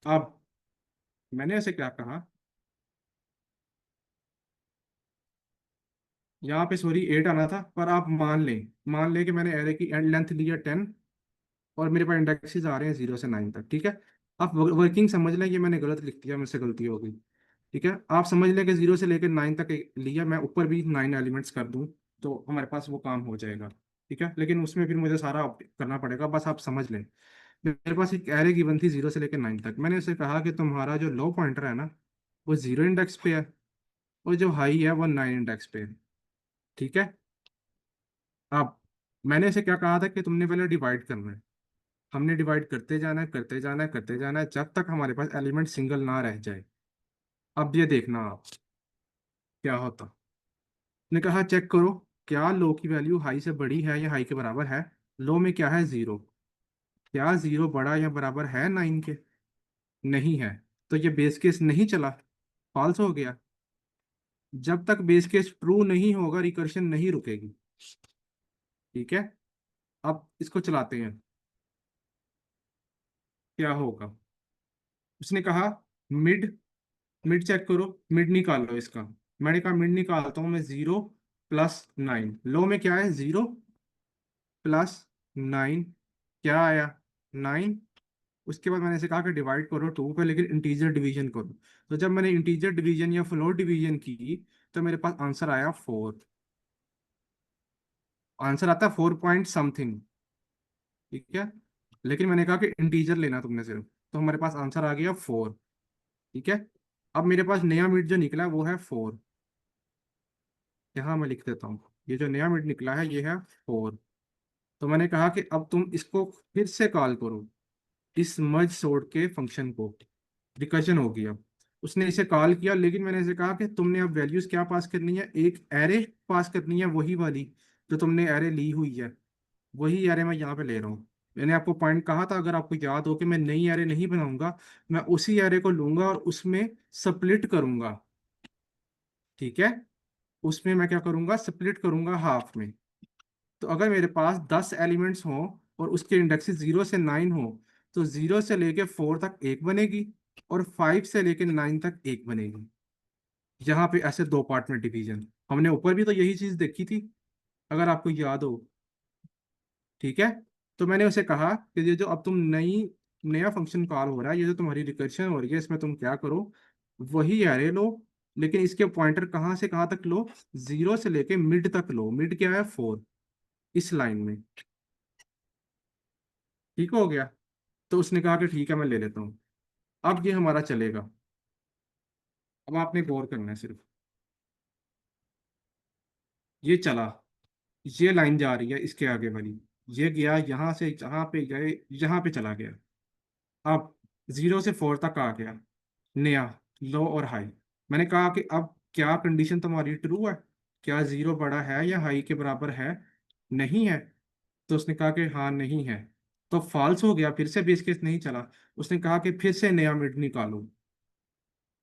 अब मैंने ऐसे क्या कहा, यहाँ पे सॉरी 8 आना था, पर आप मान लें कि मैंने एरे की एंड लेंथ ली है 10, और मेरे पास इंडेक्सेस आ रहे हैं 0 से 9 तक, ठीक है। आप वर्किंग समझ लें, ये मैंने गलत लिख दिया, मुझसे गलती हो गई, ठीक है। आप समझ लें कि 0 से लेकर 9 तक लिया, मैं ऊपर भी 9 एलिमेंट्स कर दूं तो हमारे पास वो काम हो जाएगा, ठीक है। लेकिन उसमें फिर मुझे सारा करना पड़ेगा, बस आप समझ लें। मेरे पास एक एरे गिवन थी 0 से लेकर 9 तक, मैंने उसे कहा कि तुम्हारा जो लो पॉइंटर है ना, वो 0 इंडेक्स पे है, और जो हाई है वो 9 इंडेक्स पे है, ठीक है। अब मैंने इसे क्या कहा था कि तुमने पहले डिवाइड करना है, हमने डिवाइड करते जाना है, करते जाना है, करते जाना है, जब तक हमारे पास एलिमेंट सिंगल ना रह जाए। अब ये देखना आप क्या होता। ने कहा चेक करो, क्या लो की वैल्यू हाई से बड़ी है या हाई के बराबर है। लो में क्या है, 0। क्या 0 बड़ा या बराबर है 9 के, नहीं है। तो ये बेस केस नहीं चला, फॉल्स हो गया। जब तक बेस केस ट्रू नहीं होगा रिकर्शन नहीं रुकेगी, ठीक है। अब इसको चलाते हैं, क्या होगा। उसने कहा मिड, मिड चेक करो, मिड निकालो इसका। मैंने कहा मिड निकालता हूँ मैं, 0 + 9, लो में क्या है, 0 + 9, क्या आया, 9। उसके बाद मैंने इसे कहा कि डिवाइड करो 2 पे, लेकिन इंटीजर डिवीजन करो। तो जब मैंने इंटीजर डिवीजन या फ्लोट डिवीजन की, तो मेरे पास आंसर आया 4। आंसर आता है 4 पॉइंट समथिंग, ठीक है। लेकिन मैंने कहा कि इंटीजर लेना तुमने सिर्फ, तो हमारे पास आंसर आ गया 4, ठीक है। अब मेरे पास नया मिड जो निकला वो है 4, यहाँ मैं लिख देता हूँ, ये जो नया मिड निकला है ये है 4। तो मैंने कहा कि अब तुम इसको फिर से कॉल करो, इस मर्ज सॉर्ट के फंक्शन को, रिकर्जन हो गया। उसने इसे कॉल किया, लेकिन मैंने इसे कहा कि तुमने अब वैल्यूज क्या पास करनी है, एक एरे पास करनी है, वही वाली जो तुमने एरे ली हुई है, वही एरे मैं यहाँ पे ले रहा हूँ। मैंने आपको पॉइंट कहा था, अगर आपको याद हो, कि मैं नई एरे नहीं बनाऊंगा, मैं उसी एरे को लूंगा और उसमें स्प्लिट करूंगा, ठीक है। उसमें मैं क्या करूंगा, स्प्लिट करूंगा हाफ में। तो अगर मेरे पास 10 एलिमेंट्स हों और उसके इंडेक्सेस 0 से 9 हो, तो 0 से लेके 4 तक एक बनेगी, और 5 से लेके 9 तक एक बनेगी। यहाँ पे ऐसे दो पार्ट में डिवीजन, हमने ऊपर भी तो यही चीज देखी थी, अगर आपको याद हो, ठीक है। तो मैंने उसे कहा कि ये जो अब तुम नया फंक्शन कॉल हो रहा है, ये जो तुम्हारी रिकर्शन हो रही है, इसमें तुम क्या करो, वही एरे लो, लेकिन इसके पॉइंटर कहाँ से कहाँ तक लो, 0 से लेके मिड तक लो। मिड क्या है, 4, इस लाइन में, ठीक हो गया। तो उसने कहा कि ठीक है मैं ले लेता हूँ। अब ये हमारा चलेगा। अब आपने गौर करना है सिर्फ, ये चला, ये लाइन जा रही है इसके आगे वाली, ये गया यहाँ से जहाँ पे गए, यहाँ पे चला गया। अब 0 से 4 तक आ गया, नया लो और हाई। मैंने कहा कि अब क्या कंडीशन तुम्हारी ट्रू है, क्या 0 बड़ा है या हाई के बराबर है, नहीं है। तो उसने कहा कि हाँ नहीं है, तो फॉल्स हो गया, फिर से बेस केस नहीं चला। उसने कहा कि फिर से नया मिड निकालो,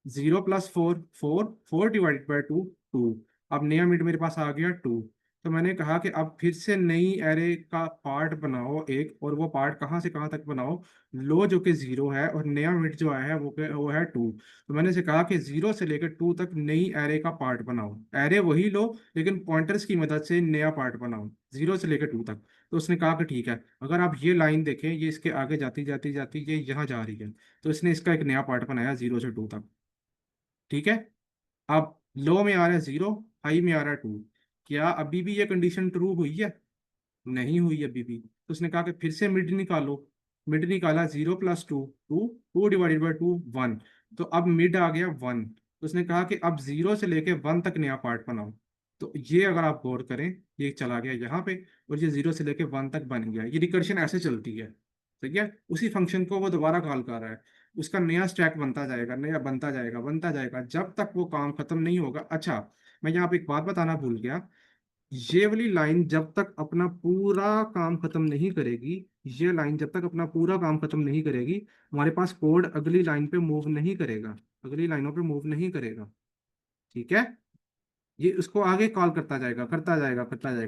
0 + 4, 4, 4/2, 2। अब नया मिड मेरे पास आ गया 2। तो मैंने कहा कि अब फिर से नई एरे का पार्ट बनाओ एक, और वो पार्ट कहाँ से कहाँ तक बनाओ, लो जो कि 0 है, और नया मिड जो आया है वो है 2। तो मैंने से कहा कि 0 से लेकर 2 तक नई एरे का पार्ट बनाओ, एरे वही लो, लेकिन पॉइंटर्स की मदद से नया पार्ट बनाओ 0 से लेकर 2 तक। तो उसने कहा कि ठीक है। अगर आप ये लाइन देखें, ये इसके आगे जाती जाती जाती ये यहाँ जा रही है, तो इसने इसका एक नया पार्ट बनाया 0 से 2 तक, ठीक है। अब लो में आ रहा है 0, हाई में आ रहा है 2। क्या अभी भी ये कंडीशन ट्रू हुई है, नहीं हुई अभी भी। तो उसने कहा कि फिर से मिड निकालो। मिड निकाला, 0 + 2, 2, 2/2, 1। तो अब मिड आ गया 1। तो उसने कहा कि अब 0 से लेके 1 तक नया पार्ट बनाओ। तो ये अगर आप गौर करें, ये चला गया यहाँ पे और ये 0 से लेके 1 तक बन गया। ये रिकर्शन ऐसे चलती है, ठीक है। उसी फंक्शन को वो दोबारा कॉल कर रहा है, उसका नया स्टैक बनता जाएगा, नया बनता जाएगा जब तक वो काम खत्म नहीं होगा। अच्छा, मैं यहाँ पे एक बात बताना भूल गया, ये वाली लाइन जब तक अपना पूरा काम खत्म नहीं करेगी, ये लाइन जब तक अपना पूरा काम खत्म नहीं करेगी, हमारे पास कोड अगली लाइन पे मूव नहीं करेगा, अगली लाइनों पे मूव नहीं करेगा, ठीक है। ये उसको आगे कॉल करता जाएगा।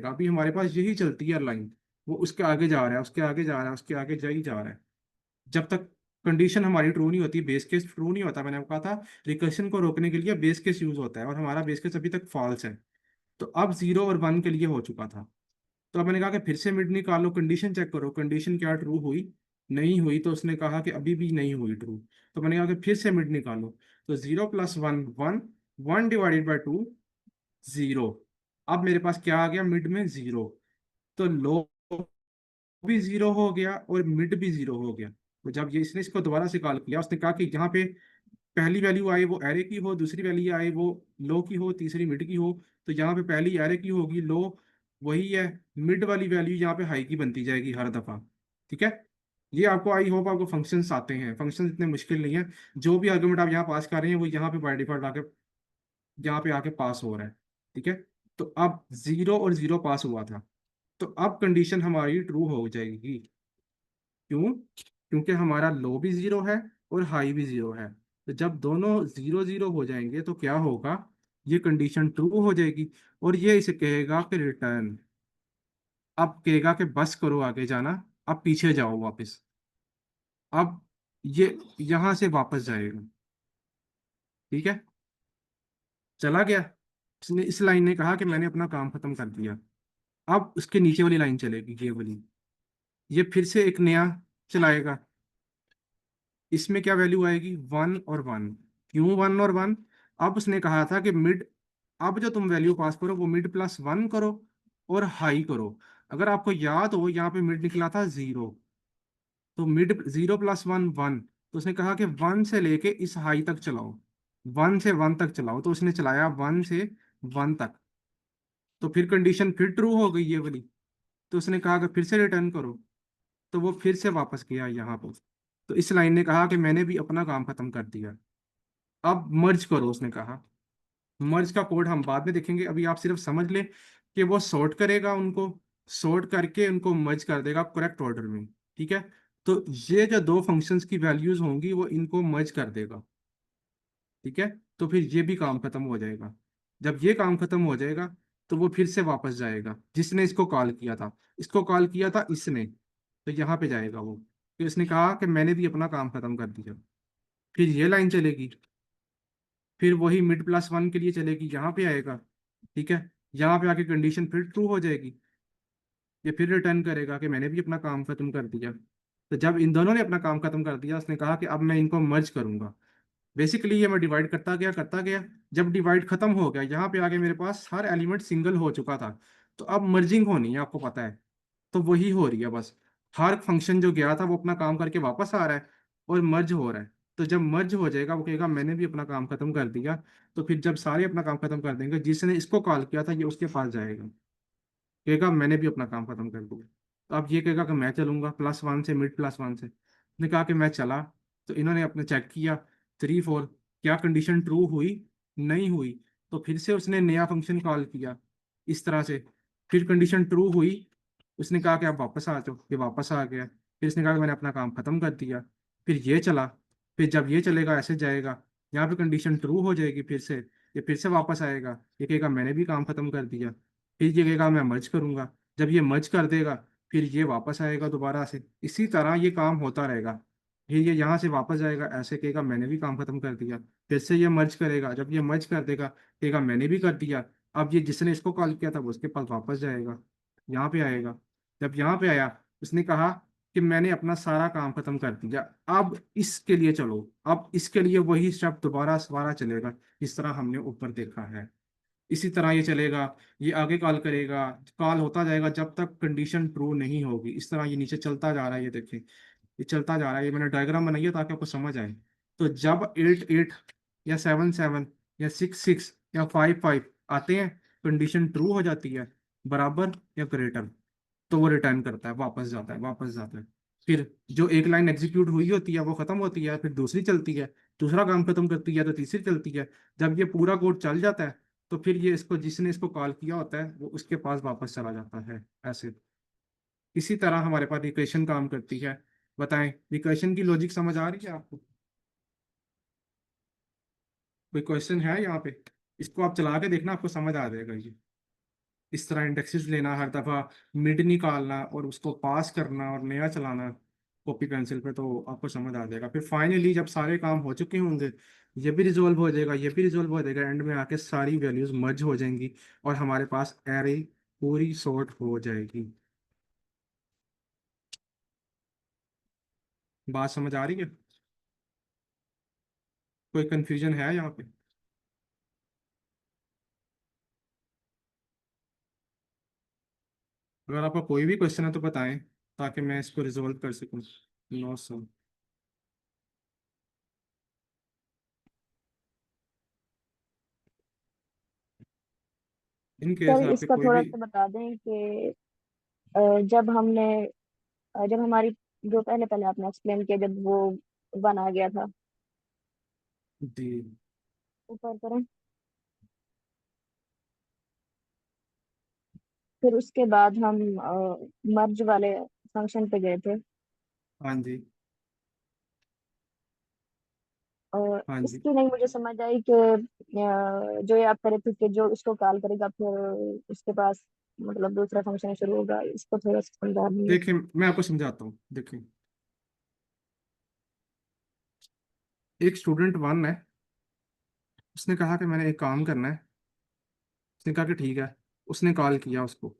अभी हमारे पास यही चलती है लाइन, वो उसके आगे जा रहा है, उसके आगे जा रहा है, उसके आगे जा ही जा रहा है, जब तक कंडीशन हमारी ट्रू नहीं होती, बेस केस ट्रू नहीं होता। मैंने आपको कहा था रिकर्शन को रोकने के लिए बेस केस यूज होता है, और हमारा बेस केस अभी तक फॉल्स है। तो अब 0 और 1 के लिए हो चुका था। तो अब मैंने कहा कि फिर से मिड निकालो, कंडीशन चेक करो, कंडीशन क्या ट्रू हुई, नहीं हुई। तो उसने कहा कि अभी भी नहीं हुई ट्रू। तो मैंने कहा कि फिर से मिड निकालो। तो 0 + 1 1, 1/2 0। अब मेरे पास क्या आ गया, मिड में 0। तो लो भी 0 हो गया और मिड भी 0 हो गया। तो जब ये इसने इसको दोबारा से कॉल किया, उसने कहा कि यहाँ पे पहली वैल्यू आए वो एरे की हो, दूसरी वैल्यू आए वो लो की हो, तीसरी मिड की हो। तो यहाँ पे पहली एरे की होगी, लो वही है, मिड वाली वैल्यू यहाँ पे हाई की बनती जाएगी हर दफा, ठीक है। ये आपको, आई होप आपको फंक्शंस आते हैं, फंक्शंस इतने मुश्किल नहीं है। जो भी आर्गुमेंट आप यहाँ पास कर रहे हैं वो यहाँ पे बाय डिफॉल्ट आके यहाँ पे आके पास हो रहा है, ठीक है। तो अब 0 और 0 पास हुआ था, तो अब कंडीशन हमारी ट्रू हो जाएगी। क्यों? क्योंकि हमारा लो भी 0 है और हाई भी 0 है। तो जब दोनों 0 0 हो जाएंगे तो क्या होगा, ये कंडीशन ट्रू हो जाएगी। और ये इसे कहेगा कि रिटर्न। अब कहेगा कि बस करो आगे जाना, अब पीछे जाओ वापस। अब ये यहां से वापस जाएगा, ठीक है। चला गया, इसने इस लाइन ने कहा कि मैंने अपना काम खत्म कर दिया। अब उसके नीचे वाली लाइन चलेगी, ये वाली, ये फिर से एक नया चलाएगा। इसमें क्या वैल्यू आएगी, 1 और 1। क्यों 1 और 1? अब उसने कहा था कि मिड, अब जो तुम वैल्यू पास करो वो मिड +1 करो और हाई करो। अगर आपको याद हो, यहाँ पे मिड निकला था 0, तो मिड 0 + 1 1। तो उसने कहा कि 1 से लेके इस हाई तक चलाओ, 1 से 1 तक चलाओ। तो उसने चलाया 1 से 1 तक, तो फिर कंडीशन फिर ट्रू हो गई ये वाली। तो उसने कहा कि फिर से रिटर्न करो, तो वो फिर से वापस गया यहाँ पर। तो इस लाइन ने कहा कि मैंने भी अपना काम खत्म कर दिया, अब मर्ज करो, उसने कहा। मर्ज का कोड हम बाद में देखेंगे, अभी आप सिर्फ समझ लें कि वो सॉर्ट करेगा उनको, सॉर्ट करके उनको मर्ज कर देगा करेक्ट ऑर्डर में, ठीक है। तो ये जो दो फंक्शंस की वैल्यूज होंगी वो इनको मर्ज कर देगा, ठीक है। तो फिर ये भी काम खत्म हो जाएगा। जब ये काम खत्म हो जाएगा तो वो फिर से वापस जाएगा, जिसने इसको कॉल किया था, इसको कॉल किया था इसने, तो यहाँ पे जाएगा वो। फिर इसने कहा कि मैंने भी अपना काम खत्म कर दिया। फिर ये लाइन चलेगी, फिर वही मिड +1 के लिए चलेगी, यहाँ पे आएगा, ठीक है। यहाँ पे आके कंडीशन फिर ट्रू हो जाएगी, ये फिर रिटर्न करेगा कि मैंने भी अपना काम खत्म कर दिया। तो जब इन दोनों ने अपना काम खत्म कर दिया, उसने कहा कि अब मैं इनको मर्ज करूंगा। बेसिकली ये मैं डिवाइड करता गया। जब डिवाइड खत्म हो गया, यहाँ पे आके मेरे पास हर एलिमेंट सिंगल हो चुका था। तो अब मर्जिंग होनी है, आपको पता है, तो वही हो रही है बस। हर फंक्शन जो गया था वो अपना काम करके वापस आ रहा है और मर्ज हो रहा है। तो जब मर्ज हो जाएगा वो कहेगा मैंने भी अपना काम खत्म कर दिया। तो फिर जब सारे अपना काम खत्म कर देंगे, जिसने इसको कॉल किया था ये उसके पास जाएगा, कहेगा मैंने भी अपना काम खत्म कर दिया। तो अब ये कहेगा कि मैं चलूंगा +1 से, मिड +1 से। उसने कहा कि मैं चला, तो इन्होंने अपने चेक किया 3 4, क्या कंडीशन ट्रू हुई, नहीं हुई। तो फिर से उसने नया फंक्शन कॉल किया इस तरह से, फिर कंडीशन ट्रू हुई। उसने कहा कि आप वापस आ जाओ, ये वापस आ गया। फिर उसने कहा कि मैंने अपना काम खत्म कर दिया। फिर ये चला, फिर जब ये चलेगा ऐसे जाएगा, यहाँ पे कंडीशन ट्रू हो जाएगी फिर से, ये फिर से वापस आएगा, ये कहेगा मैंने भी काम खत्म कर दिया। फिर ये कहेगा मैं मर्ज करूंगा, जब ये मर्ज कर देगा फिर ये वापस आएगा दोबारा से, इसी तरह ये काम होता रहेगा। फिर ये यहाँ से वापस जाएगा, ऐसे कहेगा मैंने भी काम खत्म कर दिया। फिर से ये मर्ज करेगा, जब ये मर्ज कर देगा कहेगा मैंने भी कर दिया। अब ये जिसने इसको कॉल किया था वो उसके पास वापस जाएगा, यहाँ पे आएगा। जब यहाँ पे आया, उसने कहा कि मैंने अपना सारा काम खत्म कर दिया, अब इसके लिए चलो। अब इसके लिए वही स्टेप दोबारा सवारा चलेगा, जिस तरह हमने ऊपर देखा है। इसी तरह ये चलेगा, ये आगे कॉल करेगा, कॉल होता जाएगा जब तक कंडीशन ट्रू नहीं होगी। इस तरह ये नीचे चलता जा रहा है, ये देखिए, ये चलता जा रहा है। ये मैंने डायग्राम बनाई है ताकि आपको समझ आए। तो जब 8 8 या 7 7 या 6 6 या 5 5 आते हैं, कंडीशन ट्रू हो जाती है, बराबर या ग्रेटर, तो वो रिटर्न करता है, वापस जाता है, वापस जाता है। फिर जो एक लाइन एग्जीक्यूट हुई होती है वो खत्म होती है, फिर दूसरी चलती है, दूसरा काम खत्म करती है तो तीसरी चलती है। जब ये पूरा कोड चल जाता है तो फिर ये इसको, जिसने इसको कॉल किया होता है, वो उसके पास वापस चला जाता है। ऐसे इसी तरह हमारे पास रिकर्शन काम करती है। बताएं, रिकर्शन की लॉजिक समझ आ रही है आपको? कोई क्वेश्चन है यहाँ पे? इसको आप चला के देखना, आपको समझ आ जाएगा ये। इस तरह इंडेक्सेस लेना, हर दफा मिड निकालना और उसको पास करना और नया चलाना कॉपी पेंसिल पे, तो आपको समझ आ जाएगा। फिर फाइनली जब सारे काम हो चुके होंगे, ये भी रिजोल्व हो जाएगा, ये भी रिजोल्व हो जाएगा, एंड में आके सारी वैल्यूज मर्ज हो जाएंगी और हमारे पास एरे पूरी सॉर्ट हो जाएगी। बात समझ आ रही है? कोई कंफ्यूजन है यहाँ पे? अगर आपका कोई भी क्वेश्चन है तो बताएं, ताकि मैं इसको रिजोल्व कर सकूं। No sir. In case sir आपके इसका कोई थोड़ा भी। सा बता दें कि जब हमने जब हमारी जो पहले पहले आपने एक्सप्लेन किया, जब वो वन आ गया था, जी। ऊपर करें, फिर उसके बाद हम मर्ज वाले फंक्शन पे गए थे, हाँ जी। और हाँ जी। इसकी नहीं मुझे समझ आई कि जो ये आप करे थे कि जो उसको कॉल करेगा फिर उसके पास मतलब दूसरा फंक्शन शुरू होगा, इसको थोड़ा सा समझा दीजिए। देखिए मैं आपको समझाता हूँ। देखिए, एक स्टूडेंट वन है, उसने कहा कि मैंने एक काम करना है। उसने कहा कि ठीक है। उसने कॉल किया उसको,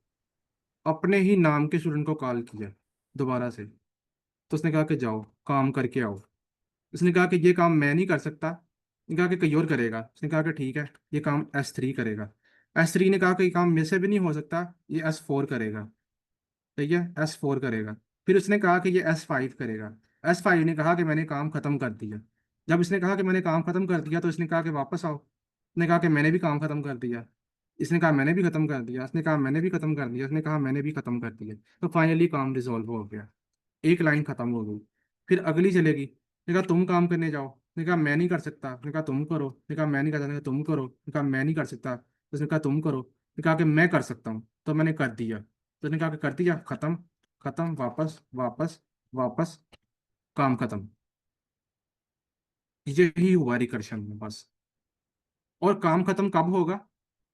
अपने ही नाम के स्टूडेंट को कॉल किया दोबारा से। तो उसने कहा कि जाओ काम करके आओ। उसने कहा कि ये काम मैं नहीं कर सकता। उसने कहा कि कोई और करेगा। उसने कहा कि ठीक है, ये काम S3 करेगा। S3 ने कहा कि ये काम मेरे से भी नहीं हो सकता, ये S4 करेगा। ठीक है, S4 करेगा। फिर उसने कहा कि ये S5 करेगा। S5 ने कहा कि मैंने काम खत्म कर दिया। जब इसने कहा कि मैंने काम खत्म कर दिया, तो इसने कहा कि वापस आओ। उसने कहा कि मैंने भी काम खत्म कर दिया। इसने कहा मैंने भी खत्म कर दिया। इसने कहा मैंने भी खत्म कर दिया। इसने कहा मैंने भी खत्म कर दिया। तो फाइनली काम रिजॉल्व हो गया, एक लाइन खत्म हो गई। फिर अगली चलेगी। उसने कहा तुम काम करने जाओ। उसने कहा मैं नहीं कर सकता। उसने कहा तुम करो। उसने कहा मैं नहीं कर सकता। तुम करो। उसने कहा मैं नहीं कर सकता। उसने कहा तुम करो। उसने कहा कि मैं कर सकता हूँ, तो मैंने कर दिया। तो उसने कहा कि कर दिया, खत्म। खत्म, वापस वापस वापस, काम खत्म। यही हुआ रिकर्शन में बस। और काम खत्म कब होगा?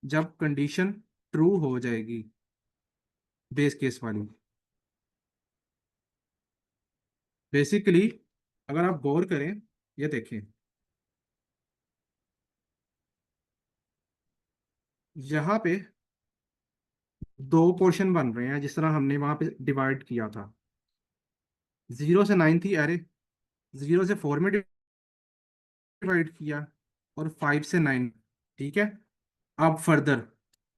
जब कंडीशन ट्रू हो जाएगी, बेस केस वाली। बेसिकली अगर आप गौर करें, ये देखें, यहाँ पे दो पोर्शन बन रहे हैं जिस तरह हमने वहां पे डिवाइड किया था। 0 से 9 थी एरे, 0 से 4 में डिवाइड किया, और 5 से 9। ठीक है। अब फर्दर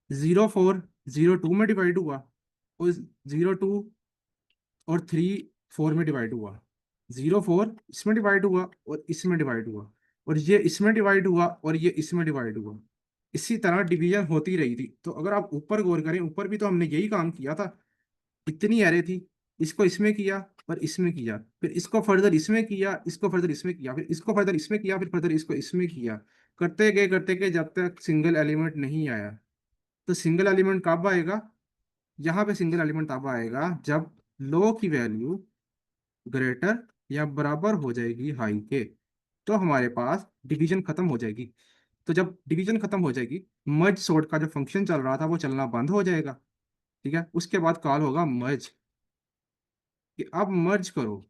0 4 0 2 में डिवाइड हुआ, और 0 2 और 3 4 में डिवाइड हुआ। 0 4 इसमें डिवाइड हुआ और इसमें डिवाइड हुआ, और ये इसमें डिवाइड हुआ और ये इसमें डिवाइड हुआ। इसी तरह डिवीजन होती रही थी। तो अगर आप ऊपर गौर करें, ऊपर भी तो हमने यही काम किया था। इतनी एरे थी, इसको इसमें किया और इसमें किया, फिर इसको फर्दर इसमें किया, इसको फर्दर इसमें किया, फिर इसको फर्दर इसमें किया, फिर फर्दर इसको इसमें किया। करते गए जब तक सिंगल एलिमेंट नहीं आया। तो सिंगल एलिमेंट कब आएगा? यहाँ पे सिंगल एलिमेंट तब आएगा जब लो की वैल्यू ग्रेटर या बराबर हो जाएगी हाई के। तो हमारे पास डिवीजन खत्म हो जाएगी। तो जब डिवीजन खत्म हो जाएगी, मर्ज सॉर्ट का जो फंक्शन चल रहा था वो चलना बंद हो जाएगा। ठीक है, उसके बाद कॉल होगा मर्ज, कि अब मर्ज करो।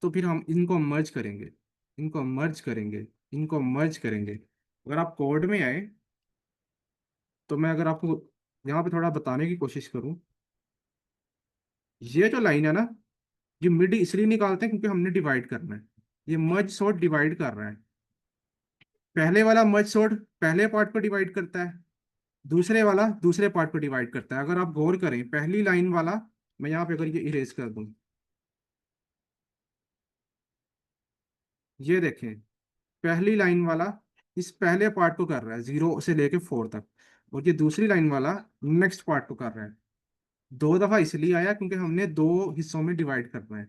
तो फिर हम इनको मर्ज करेंगे, इनको मर्ज करेंगे, इनको मर्ज करेंगे। अगर आप कोड में आए, तो मैं अगर आपको यहाँ पे थोड़ा बताने की कोशिश करूँ, ये जो लाइन है ना, ये मिड इसलिए निकालते हैं क्योंकि हमने डिवाइड करना है। ये मर्ज सॉर्ट डिवाइड कर रहा है। पहले वाला मर्ज सॉर्ट पहले पार्ट को डिवाइड करता है, दूसरे वाला दूसरे पार्ट को डिवाइड करता है। अगर आप गौर करें, पहली लाइन वाला, मैं यहाँ पे अगर ये इरेज कर दूं, ये देखें, पहली लाइन वाला इस पहले पार्ट को कर रहा है 0 से लेके 4 तक। और ये दूसरी लाइन वाला नेक्स्ट पार्ट को कर रहा है। 2 दफा इसलिए आया क्योंकि हमने 2 हिस्सों में डिवाइड करना है।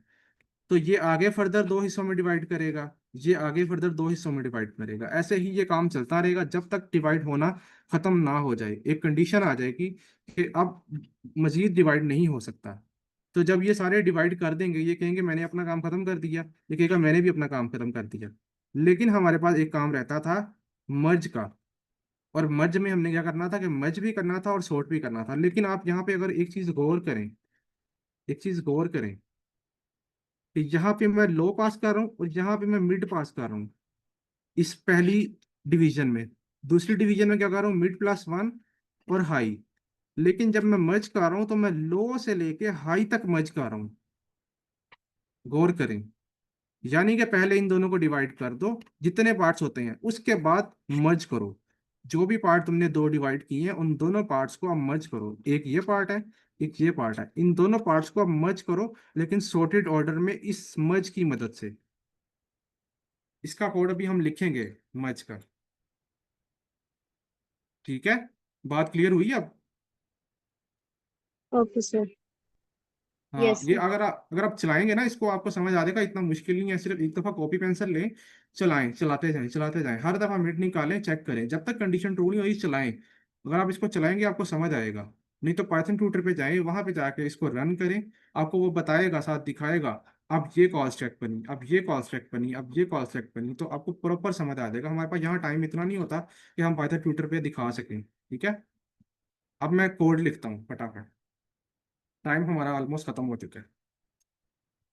तो ये आगे फर्दर 2 हिस्सों में डिवाइड करेगा, ये आगे फर्दर 2 हिस्सों में डिवाइड करेगा, ऐसे ही ये काम चलता रहेगा जब तक डिवाइड होना खत्म ना हो जाए। एक कंडीशन आ जाएगी कि अब मजीद डिवाइड नहीं हो सकता। तो जब ये सारे डिवाइड कर देंगे, ये कहेंगे मैंने अपना काम खत्म कर दिया, ये कहेगा मैंने भी अपना काम खत्म कर दिया। लेकिन हमारे पास एक काम रहता था मर्ज का, और मर्ज में हमने क्या करना था कि मर्ज भी करना था और सॉर्ट भी करना था। लेकिन आप यहाँ पे अगर एक चीज गौर करें, एक चीज गौर करें कि यहाँ पे मैं लो पास कर रहा हूँ और यहाँ पे मैं मिड पास कर रहा हूँ इस पहली डिवीजन में। दूसरी डिवीजन में क्या कर रहा हूँ, मिड प्लस वन और हाई। लेकिन जब मैं मर्ज कर रहा हूँ तो मैं लो से लेके हाई तक मर्ज कर रहा हूँ। गौर करें, यानी कि पहले इन दोनों को डिवाइड कर दो जितने पार्ट्स होते हैं, उसके बाद मर्ज करो। जो भी पार्ट तुमने 2 डिवाइड किए हैं उन दोनों पार्ट्स को अब मर्ज करो। एक ये पार्ट है, एक ये पार्ट है, इन दोनों पार्ट्स को अब मर्ज करो, लेकिन सॉर्टेड ऑर्डर में इस मर्ज की मदद से। इसका कोड अभी हम लिखेंगे मर्ज का। ठीक है, बात क्लियर हुई अब? Okay sir. हाँ, यस ये सर। अगर आप चलाएंगे ना इसको, आपको समझ आ जाएगा। इतना मुश्किल नहीं है, सिर्फ एक दफा कॉपी पेंसिल लें, चलाएं, चलाते जाएं, चलाते जाएं, हर दफा मिनट निकालें, चेक करें, जब तक कंडीशन ट्रू नहीं हुई चलाएं। अगर आप इसको चलाएंगे आपको समझ आएगा। नहीं तो पाइथन ट्यूटर पे जाएं, वहां पे जाके इसको रन करें, आपको वो बताएगा, साथ दिखाएगा अब ये कॉल्स चेक बनी, अब ये कॉल्स चेक बनी, अब ये कॉल्स चेक बनी, तो आपको प्रॉपर समझ आ जाएगा। हमारे पास यहाँ टाइम इतना नहीं होता कि हम पाइथन ट्यूटर पे दिखा सकें। ठीक है, अब मैं कोड लिखता हूँ फटाफट, टाइम हमारा ऑलमोस्ट खत्म हो चुका है।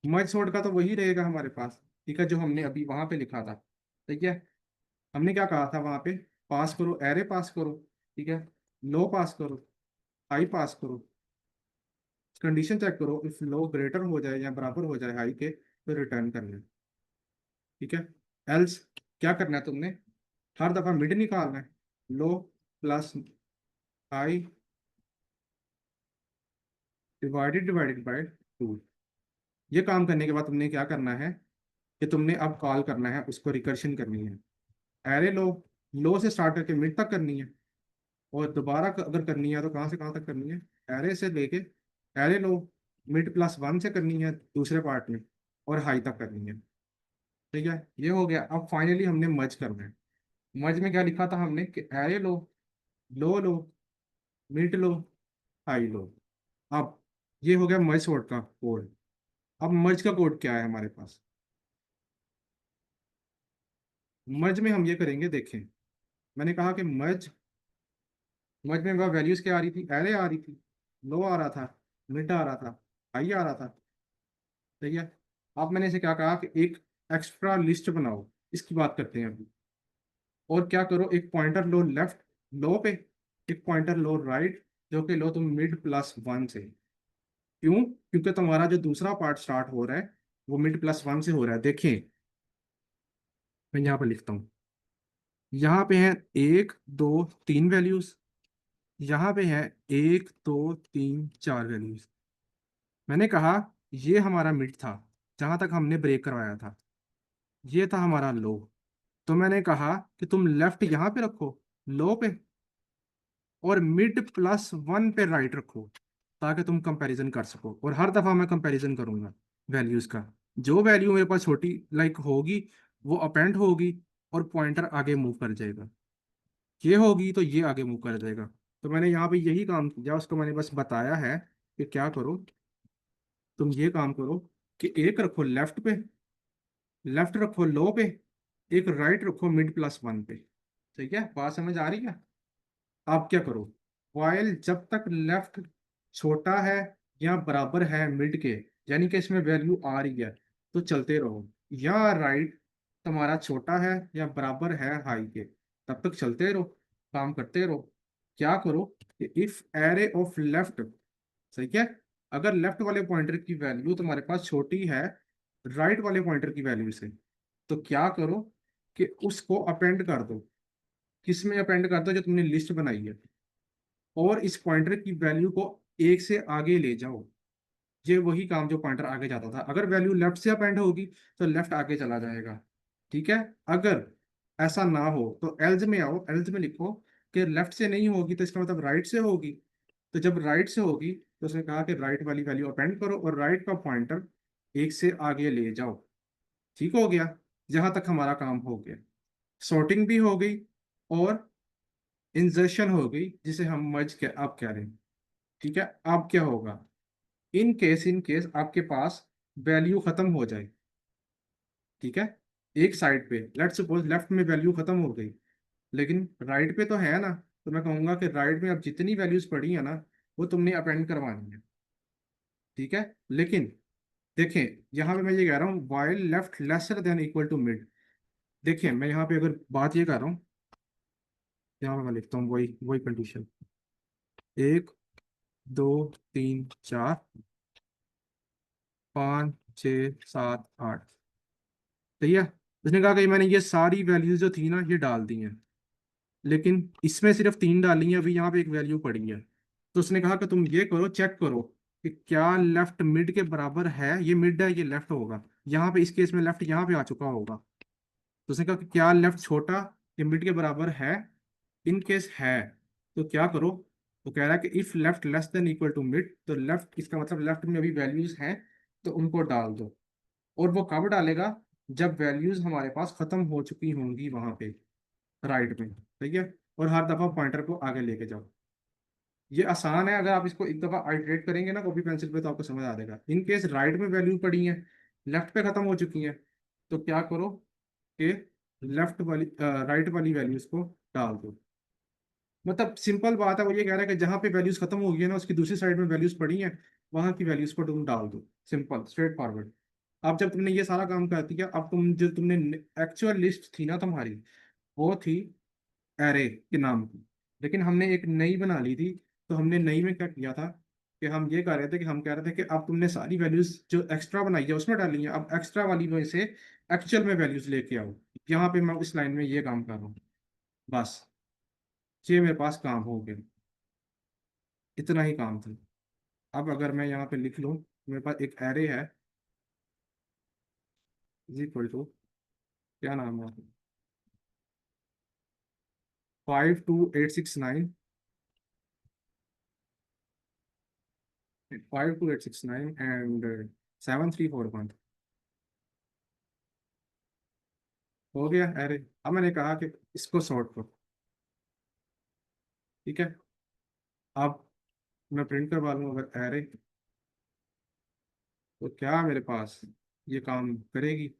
मर्ज सॉर्ट का तो वही रहेगा हमारे पास। ठीक है, जो हमने अभी वहां पे लिखा था। ठीक है, हमने क्या कहा था वहां पे, पास करो, एरे पास करो। ठीक है, लो पास करो, हाई पास करो, कंडीशन चेक करो, इफ लो ग्रेटर हो जाए या बराबर हो जाए हाई के, तो रिटर्न करना है। ठीक है, एल्स क्या करना है तुमने, हर दफा मिड निकालना है, low plus high divided divided by 2। ये काम करने के बाद तुमने क्या करना है कि तुमने अब कॉल करना है, उसको रिकर्शन करनी है। एरे लो, लो से स्टार्ट करके मिड तक करनी है, और दोबारा अगर करनी है तो कहाँ से कहाँ तक करनी है, एरे से लेके एरे लो मिड प्लस वन से करनी है दूसरे पार्ट में, और हाई तक करनी है। ठीक है, ये हो गया। अब फाइनली हमने मर्ज करना है। मर्ज में क्या लिखा था हमने कि एरे लो लो, मिड लो, हाई लो। अब ये हो गया मर्ज सॉर्ट का कोड। अब मर्ज का कोड क्या है हमारे पास, मर्ज में हम ये करेंगे, देखें, मैंने कहा कि मर्ज, मर्ज में वैल्यूज क्या आ रही थी, एरे आ रही थी, लो आ रहा था, मिड आ रहा था, हाई आ रहा था। ठीक है, अब मैंने इसे क्या कहा कि एक एक्स्ट्रा लिस्ट बनाओ, इसकी बात करते हैं अभी। और क्या करो, एक पॉइंटर लो लेफ्ट लो पे, एक पॉइंटर लो राइट, जो कि लो तुम मिड प्लस वन से। क्यों? क्योंकि तुम्हारा जो दूसरा पार्ट स्टार्ट हो रहा है वो मिड प्लस वन से हो रहा है। देखें, मैं यहाँ पर लिखता हूँ, यहाँ पे है 1 2 3 वैल्यूज, यहाँ पे है 1 2 3 4 वैल्यूज। मैंने कहा ये हमारा मिड था, जहां तक हमने ब्रेक करवाया था, ये था हमारा लो। तो मैंने कहा कि तुम लेफ्ट यहाँ पे रखो लो पे, और मिड प्लस वन पे राइट रखो, ताकि तुम कंपैरिजन कर सको। और हर दफा मैं कंपैरिजन करूंगा वैल्यूज का, जो वैल्यू मेरे पास छोटी लाइक होगी वो अपेंड होगी, और पॉइंटर आगे मूव कर जाएगा। ये होगी तो ये आगे मूव कर जाएगा। तो मैंने यहाँ पे यही काम किया, उसको मैंने बस बताया है कि क्या करो, तुम ये काम करो कि एक रखो लेफ्ट पे, लेफ्ट रखो लो पे, एक राइट रखो मिड प्लस वन पे। ठीक है, बात समझ आ रही है? आप क्या करो, वाइल जब तक लेफ्ट छोटा है या बराबर है मिड के, यानी कि इसमें वैल्यू आ रही है, तो चलते रहो। या राइट तुम्हारा छोटा है या बराबर है हाई के, तब तक चलते रहो, काम करते रहो। क्या करो कि इफ एरे ऑफ लेफ्ट, सही है, अगर लेफ्ट वाले पॉइंटर की वैल्यू तुम्हारे पास छोटी है राइट वाले पॉइंटर की वैल्यू से, तो क्या करो कि उसको अपेंड कर दो। किस में अपेंड कर दो, जो तुमने लिस्ट बनाई है, और इस पॉइंटर की वैल्यू को एक से आगे ले जाओ। ये वही काम जो पॉइंटर आगे जाता था, अगर वैल्यू लेफ्ट से अपेंड होगी तो लेफ्ट आगे चला जाएगा। ठीक है, अगर ऐसा ना हो तो एल्ज में आओ, एल्ज में लिखो कि लेफ्ट से नहीं होगी तो इसका मतलब राइट से होगी। तो जब राइट से होगी तो उसने कहा कि राइट वाली वैल्यू अपेंड करो और राइट का पॉइंटर एक से आगे ले जाओ। ठीक हो गया, जहां तक हमारा काम हो गया। सॉर्टिंग भी हो गई और इंजर्शन हो गई, जिसे हम मर्ज के आप कह रहे हैं। ठीक है, अब क्या होगा, इन केस आपके पास वैल्यू खत्म हो जाए। ठीक है, एक साइड पे लेट सपोज लेफ्ट में वैल्यू खत्म हो गई, लेकिन राइट पे तो है ना। तो मैं कहूंगा कि राइट में अब जितनी वैल्यूज पड़ी है ना, वो तुमने अपेंड करवानी है। ठीक है, लेकिन देखें, यहाँ पे मैं ये कह रहा हूँ while left lesser than equal to mid. देखिए मैं यहाँ पे अगर बात ये कर रहा हूँ, यहाँ पे मैं लिखता हूँ वही वही कंडीशन, 1 2 3 4 5 6 7 8। सही है, उसने कहा कि मैंने ये सारी वैल्यूज जो थी ना ये डाल दी हैं, लेकिन इसमें सिर्फ 3 डाली हैं, अभी यहाँ पे एक वैल्यू पड़ी है। तो उसने कहा कि तुम ये करो, चेक करो कि क्या लेफ्ट मिड के बराबर है। ये मिड है, ये लेफ्ट होगा। यहाँ पे इस केस में लेफ्ट यहाँ पे आ चुका होगा। तो उसने कहा कि क्या लेफ्ट छोटा ये मिड के बराबर है। इन केस है तो क्या करो। तो कह रहा है कि if left less than equal to mid, तो लेफ्ट इसका मतलब लेफ्ट में अभी वैल्यूज हैं तो उनको डाल दो। और वो कब डालेगा, जब वैल्यूज हमारे पास खत्म हो चुकी होंगी वहां पे राइट में। ठीक है, और हर दफा पॉइंटर को आगे लेके जाओ। ये आसान है, अगर आप इसको एक दफा आइटरेट करेंगे ना कॉपी पेंसिल पे तो आपको समझ आ जाएगा। इन केस राइट में वैल्यू पड़ी है, लेफ्ट पे खत्म हो चुकी है, तो क्या करो कि लेफ्ट वाली राइट वाली वैल्यूज को डाल दो। मतलब सिंपल बात है, वो ये कह रहा है कि जहाँ पे वैल्यूज खत्म हो गई है ना, उसकी दूसरी साइड में वैल्यूज पड़ी हैं, वहां की वैल्यूज को तुम डाल दो। Simple straight forward. अब जब तुमने ये सारा काम कर दिया, अब तुम जो तुमने एक्चुअल लिस्ट थी ना तुम्हारी, वो थी एरे के नाम की, लेकिन हमने एक नई बना ली थी। तो हमने नई में क्या किया था कि हम ये कर रहे थे कि हम कह रहे थे कि अब तुमने सारी वैल्यूज जो एक्स्ट्रा बनाई है उसमें डाली है, अब एक्स्ट्रा वाली में से एक्चुअल में वैल्यूज लेके आओ। यहाँ पे मैं इस लाइन में ये काम कर रहा हूँ, बस ये मेरे पास काम हो गया। इतना ही काम था। अब अगर मैं यहाँ पे लिख लूँ, मेरे पास एक एरे है इज इक्वल टू, क्या नाम है, 52869, 52869 एंड 7341। हो गया एरे। अब मैंने कहा कि इसको सॉर्ट करो। ठीक है, अब मैं प्रिंट करवा लूँ अगर एरे, तो क्या मेरे पास ये काम करेगी।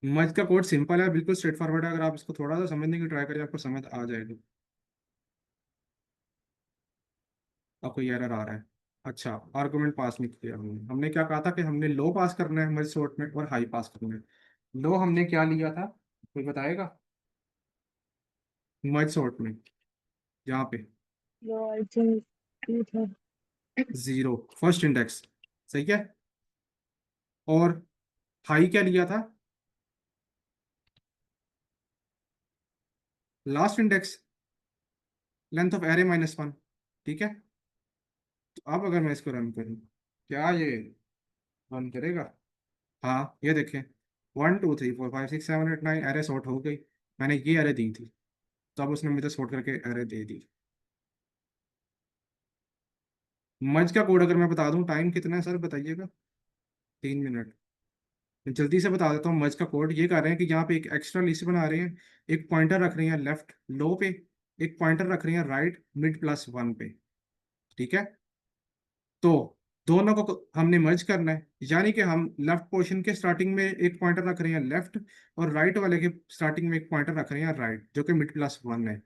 मर्ज का कोड सिंपल है, बिल्कुल स्ट्रेट फॉरवर्ड है। अगर आप इसको थोड़ा सा समझने की ट्राई करें, आपको समझ आ जाएगी। आपको ये एरर आ रहा है। अच्छा, आर्गुमेंट पास नहीं किया हमने। हमने क्या कहा था कि हमने लो पास करना है मर्ज सॉर्ट में और हाई पास करना है। लो हमने क्या लिया था, कोई बताएगा, मर्ज सॉर्ट में यहाँ पे जो आई थिंक ठीक है। 0 फर्स्ट इंडेक्स। सही है, और हाई क्या लिया था, last index, length of array -1। ठीक है, तो अब अगर मैं इसको रन करूँ, क्या ये रन करेगा। हाँ ये देखें, 1 2 3 4 5 6 7 8 9 एरे सॉर्ट हो गई। मैंने ये एरे दी थी, तो अब उसने मुझे सॉर्ट करके एरे दे दी। मर्ज का कोड अगर मैं बता दूं, टाइम कितना है सर बताइएगा, 3 मिनट। मैं जल्दी से बता देता हूँ। मर्ज का कोड ये कर रहे हैं कि यहाँ पे एक एक्स्ट्रा लिस्ट बना रहे हैं, एक पॉइंटर रख रहे हैं लेफ्ट लो पे, एक पॉइंटर रख रहे हैं राइट मिड +1 पे। ठीक है, तो दोनों को हमने मर्ज करना है, यानी कि हम लेफ्ट पोर्शन के स्टार्टिंग में एक पॉइंटर रख रहे हैं लेफ्ट, और राइट वाले के स्टार्टिंग में एक पॉइंटर रख रहे हैं राइट, जो कि मिड +1 है।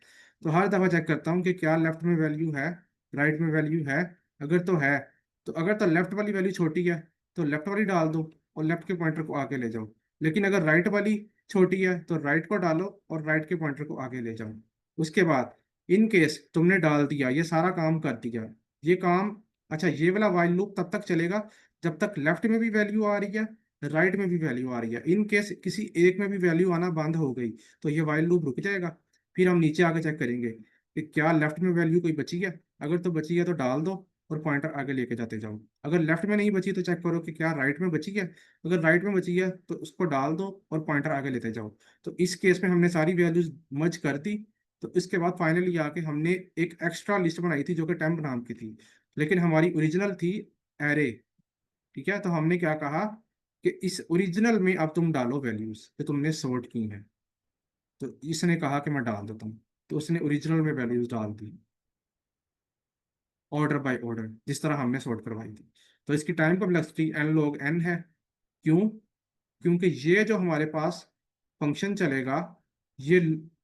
तो हर दफा चेक करता हूँ कि क्या लेफ्ट में वैल्यू है, राइट में वैल्यू है। अगर तो है, तो अगर तो लेफ्ट वाली वैल्यू छोटी है तो लेफ्ट वाली डाल दो और लेफ्ट के पॉइंटर को आगे ले जाओ। लेकिन अगर राइट वाली छोटी है तो राइट को डालो और राइट के पॉइंटर को आगे ले जाओ। उसके बाद इन केस तुमने डाल दिया, ये सारा काम कर दिया, ये काम। अच्छा, ये वाला वाइल लूप तब तक चलेगा जब तक लेफ्ट में भी वैल्यू आ रही है, राइट में भी वैल्यू आ रही है। इन केस किसी एक में भी वैल्यू आना बंद हो गई तो ये वाइल लूप रुक जाएगा। फिर हम नीचे आके चेक करेंगे कि क्या लेफ्ट में वैल्यू कोई बची है। अगर तो बची है तो डाल दो, और पॉइंटर आगे लेके जाते जाओ। अगर लेफ्ट में नहीं बची तो चेक करो कि क्या राइट में बची है। अगर राइट में बची है तो उसको डाल दो और पॉइंटर आगे लेते जाओ। तो इस केस में हमने सारी वैल्यूज मर्ज कर दी। तो इसके बाद फाइनली आके हमने एक एक्स्ट्रा लिस्ट बनाई थी जो कि टेम्प नाम की थी, लेकिन हमारी ओरिजिनल थी एरे। ठीक है, तो हमने क्या कहा कि इस ओरिजिनल में अब तुम डालो वैल्यूज जो तुमने सॉर्ट की हैं। तो इसने कहा कि मैं डाल देता हूँ, तो उसने ओरिजिनल में वैल्यूज डाल दी ऑर्डर बाय ऑर्डर जिस तरह हमने सॉर्ट करवाई थी। तो इसकी time complexity n log n है। क्यों? क्योंकि ये जो हमारे पास फंक्शन चलेगा, ये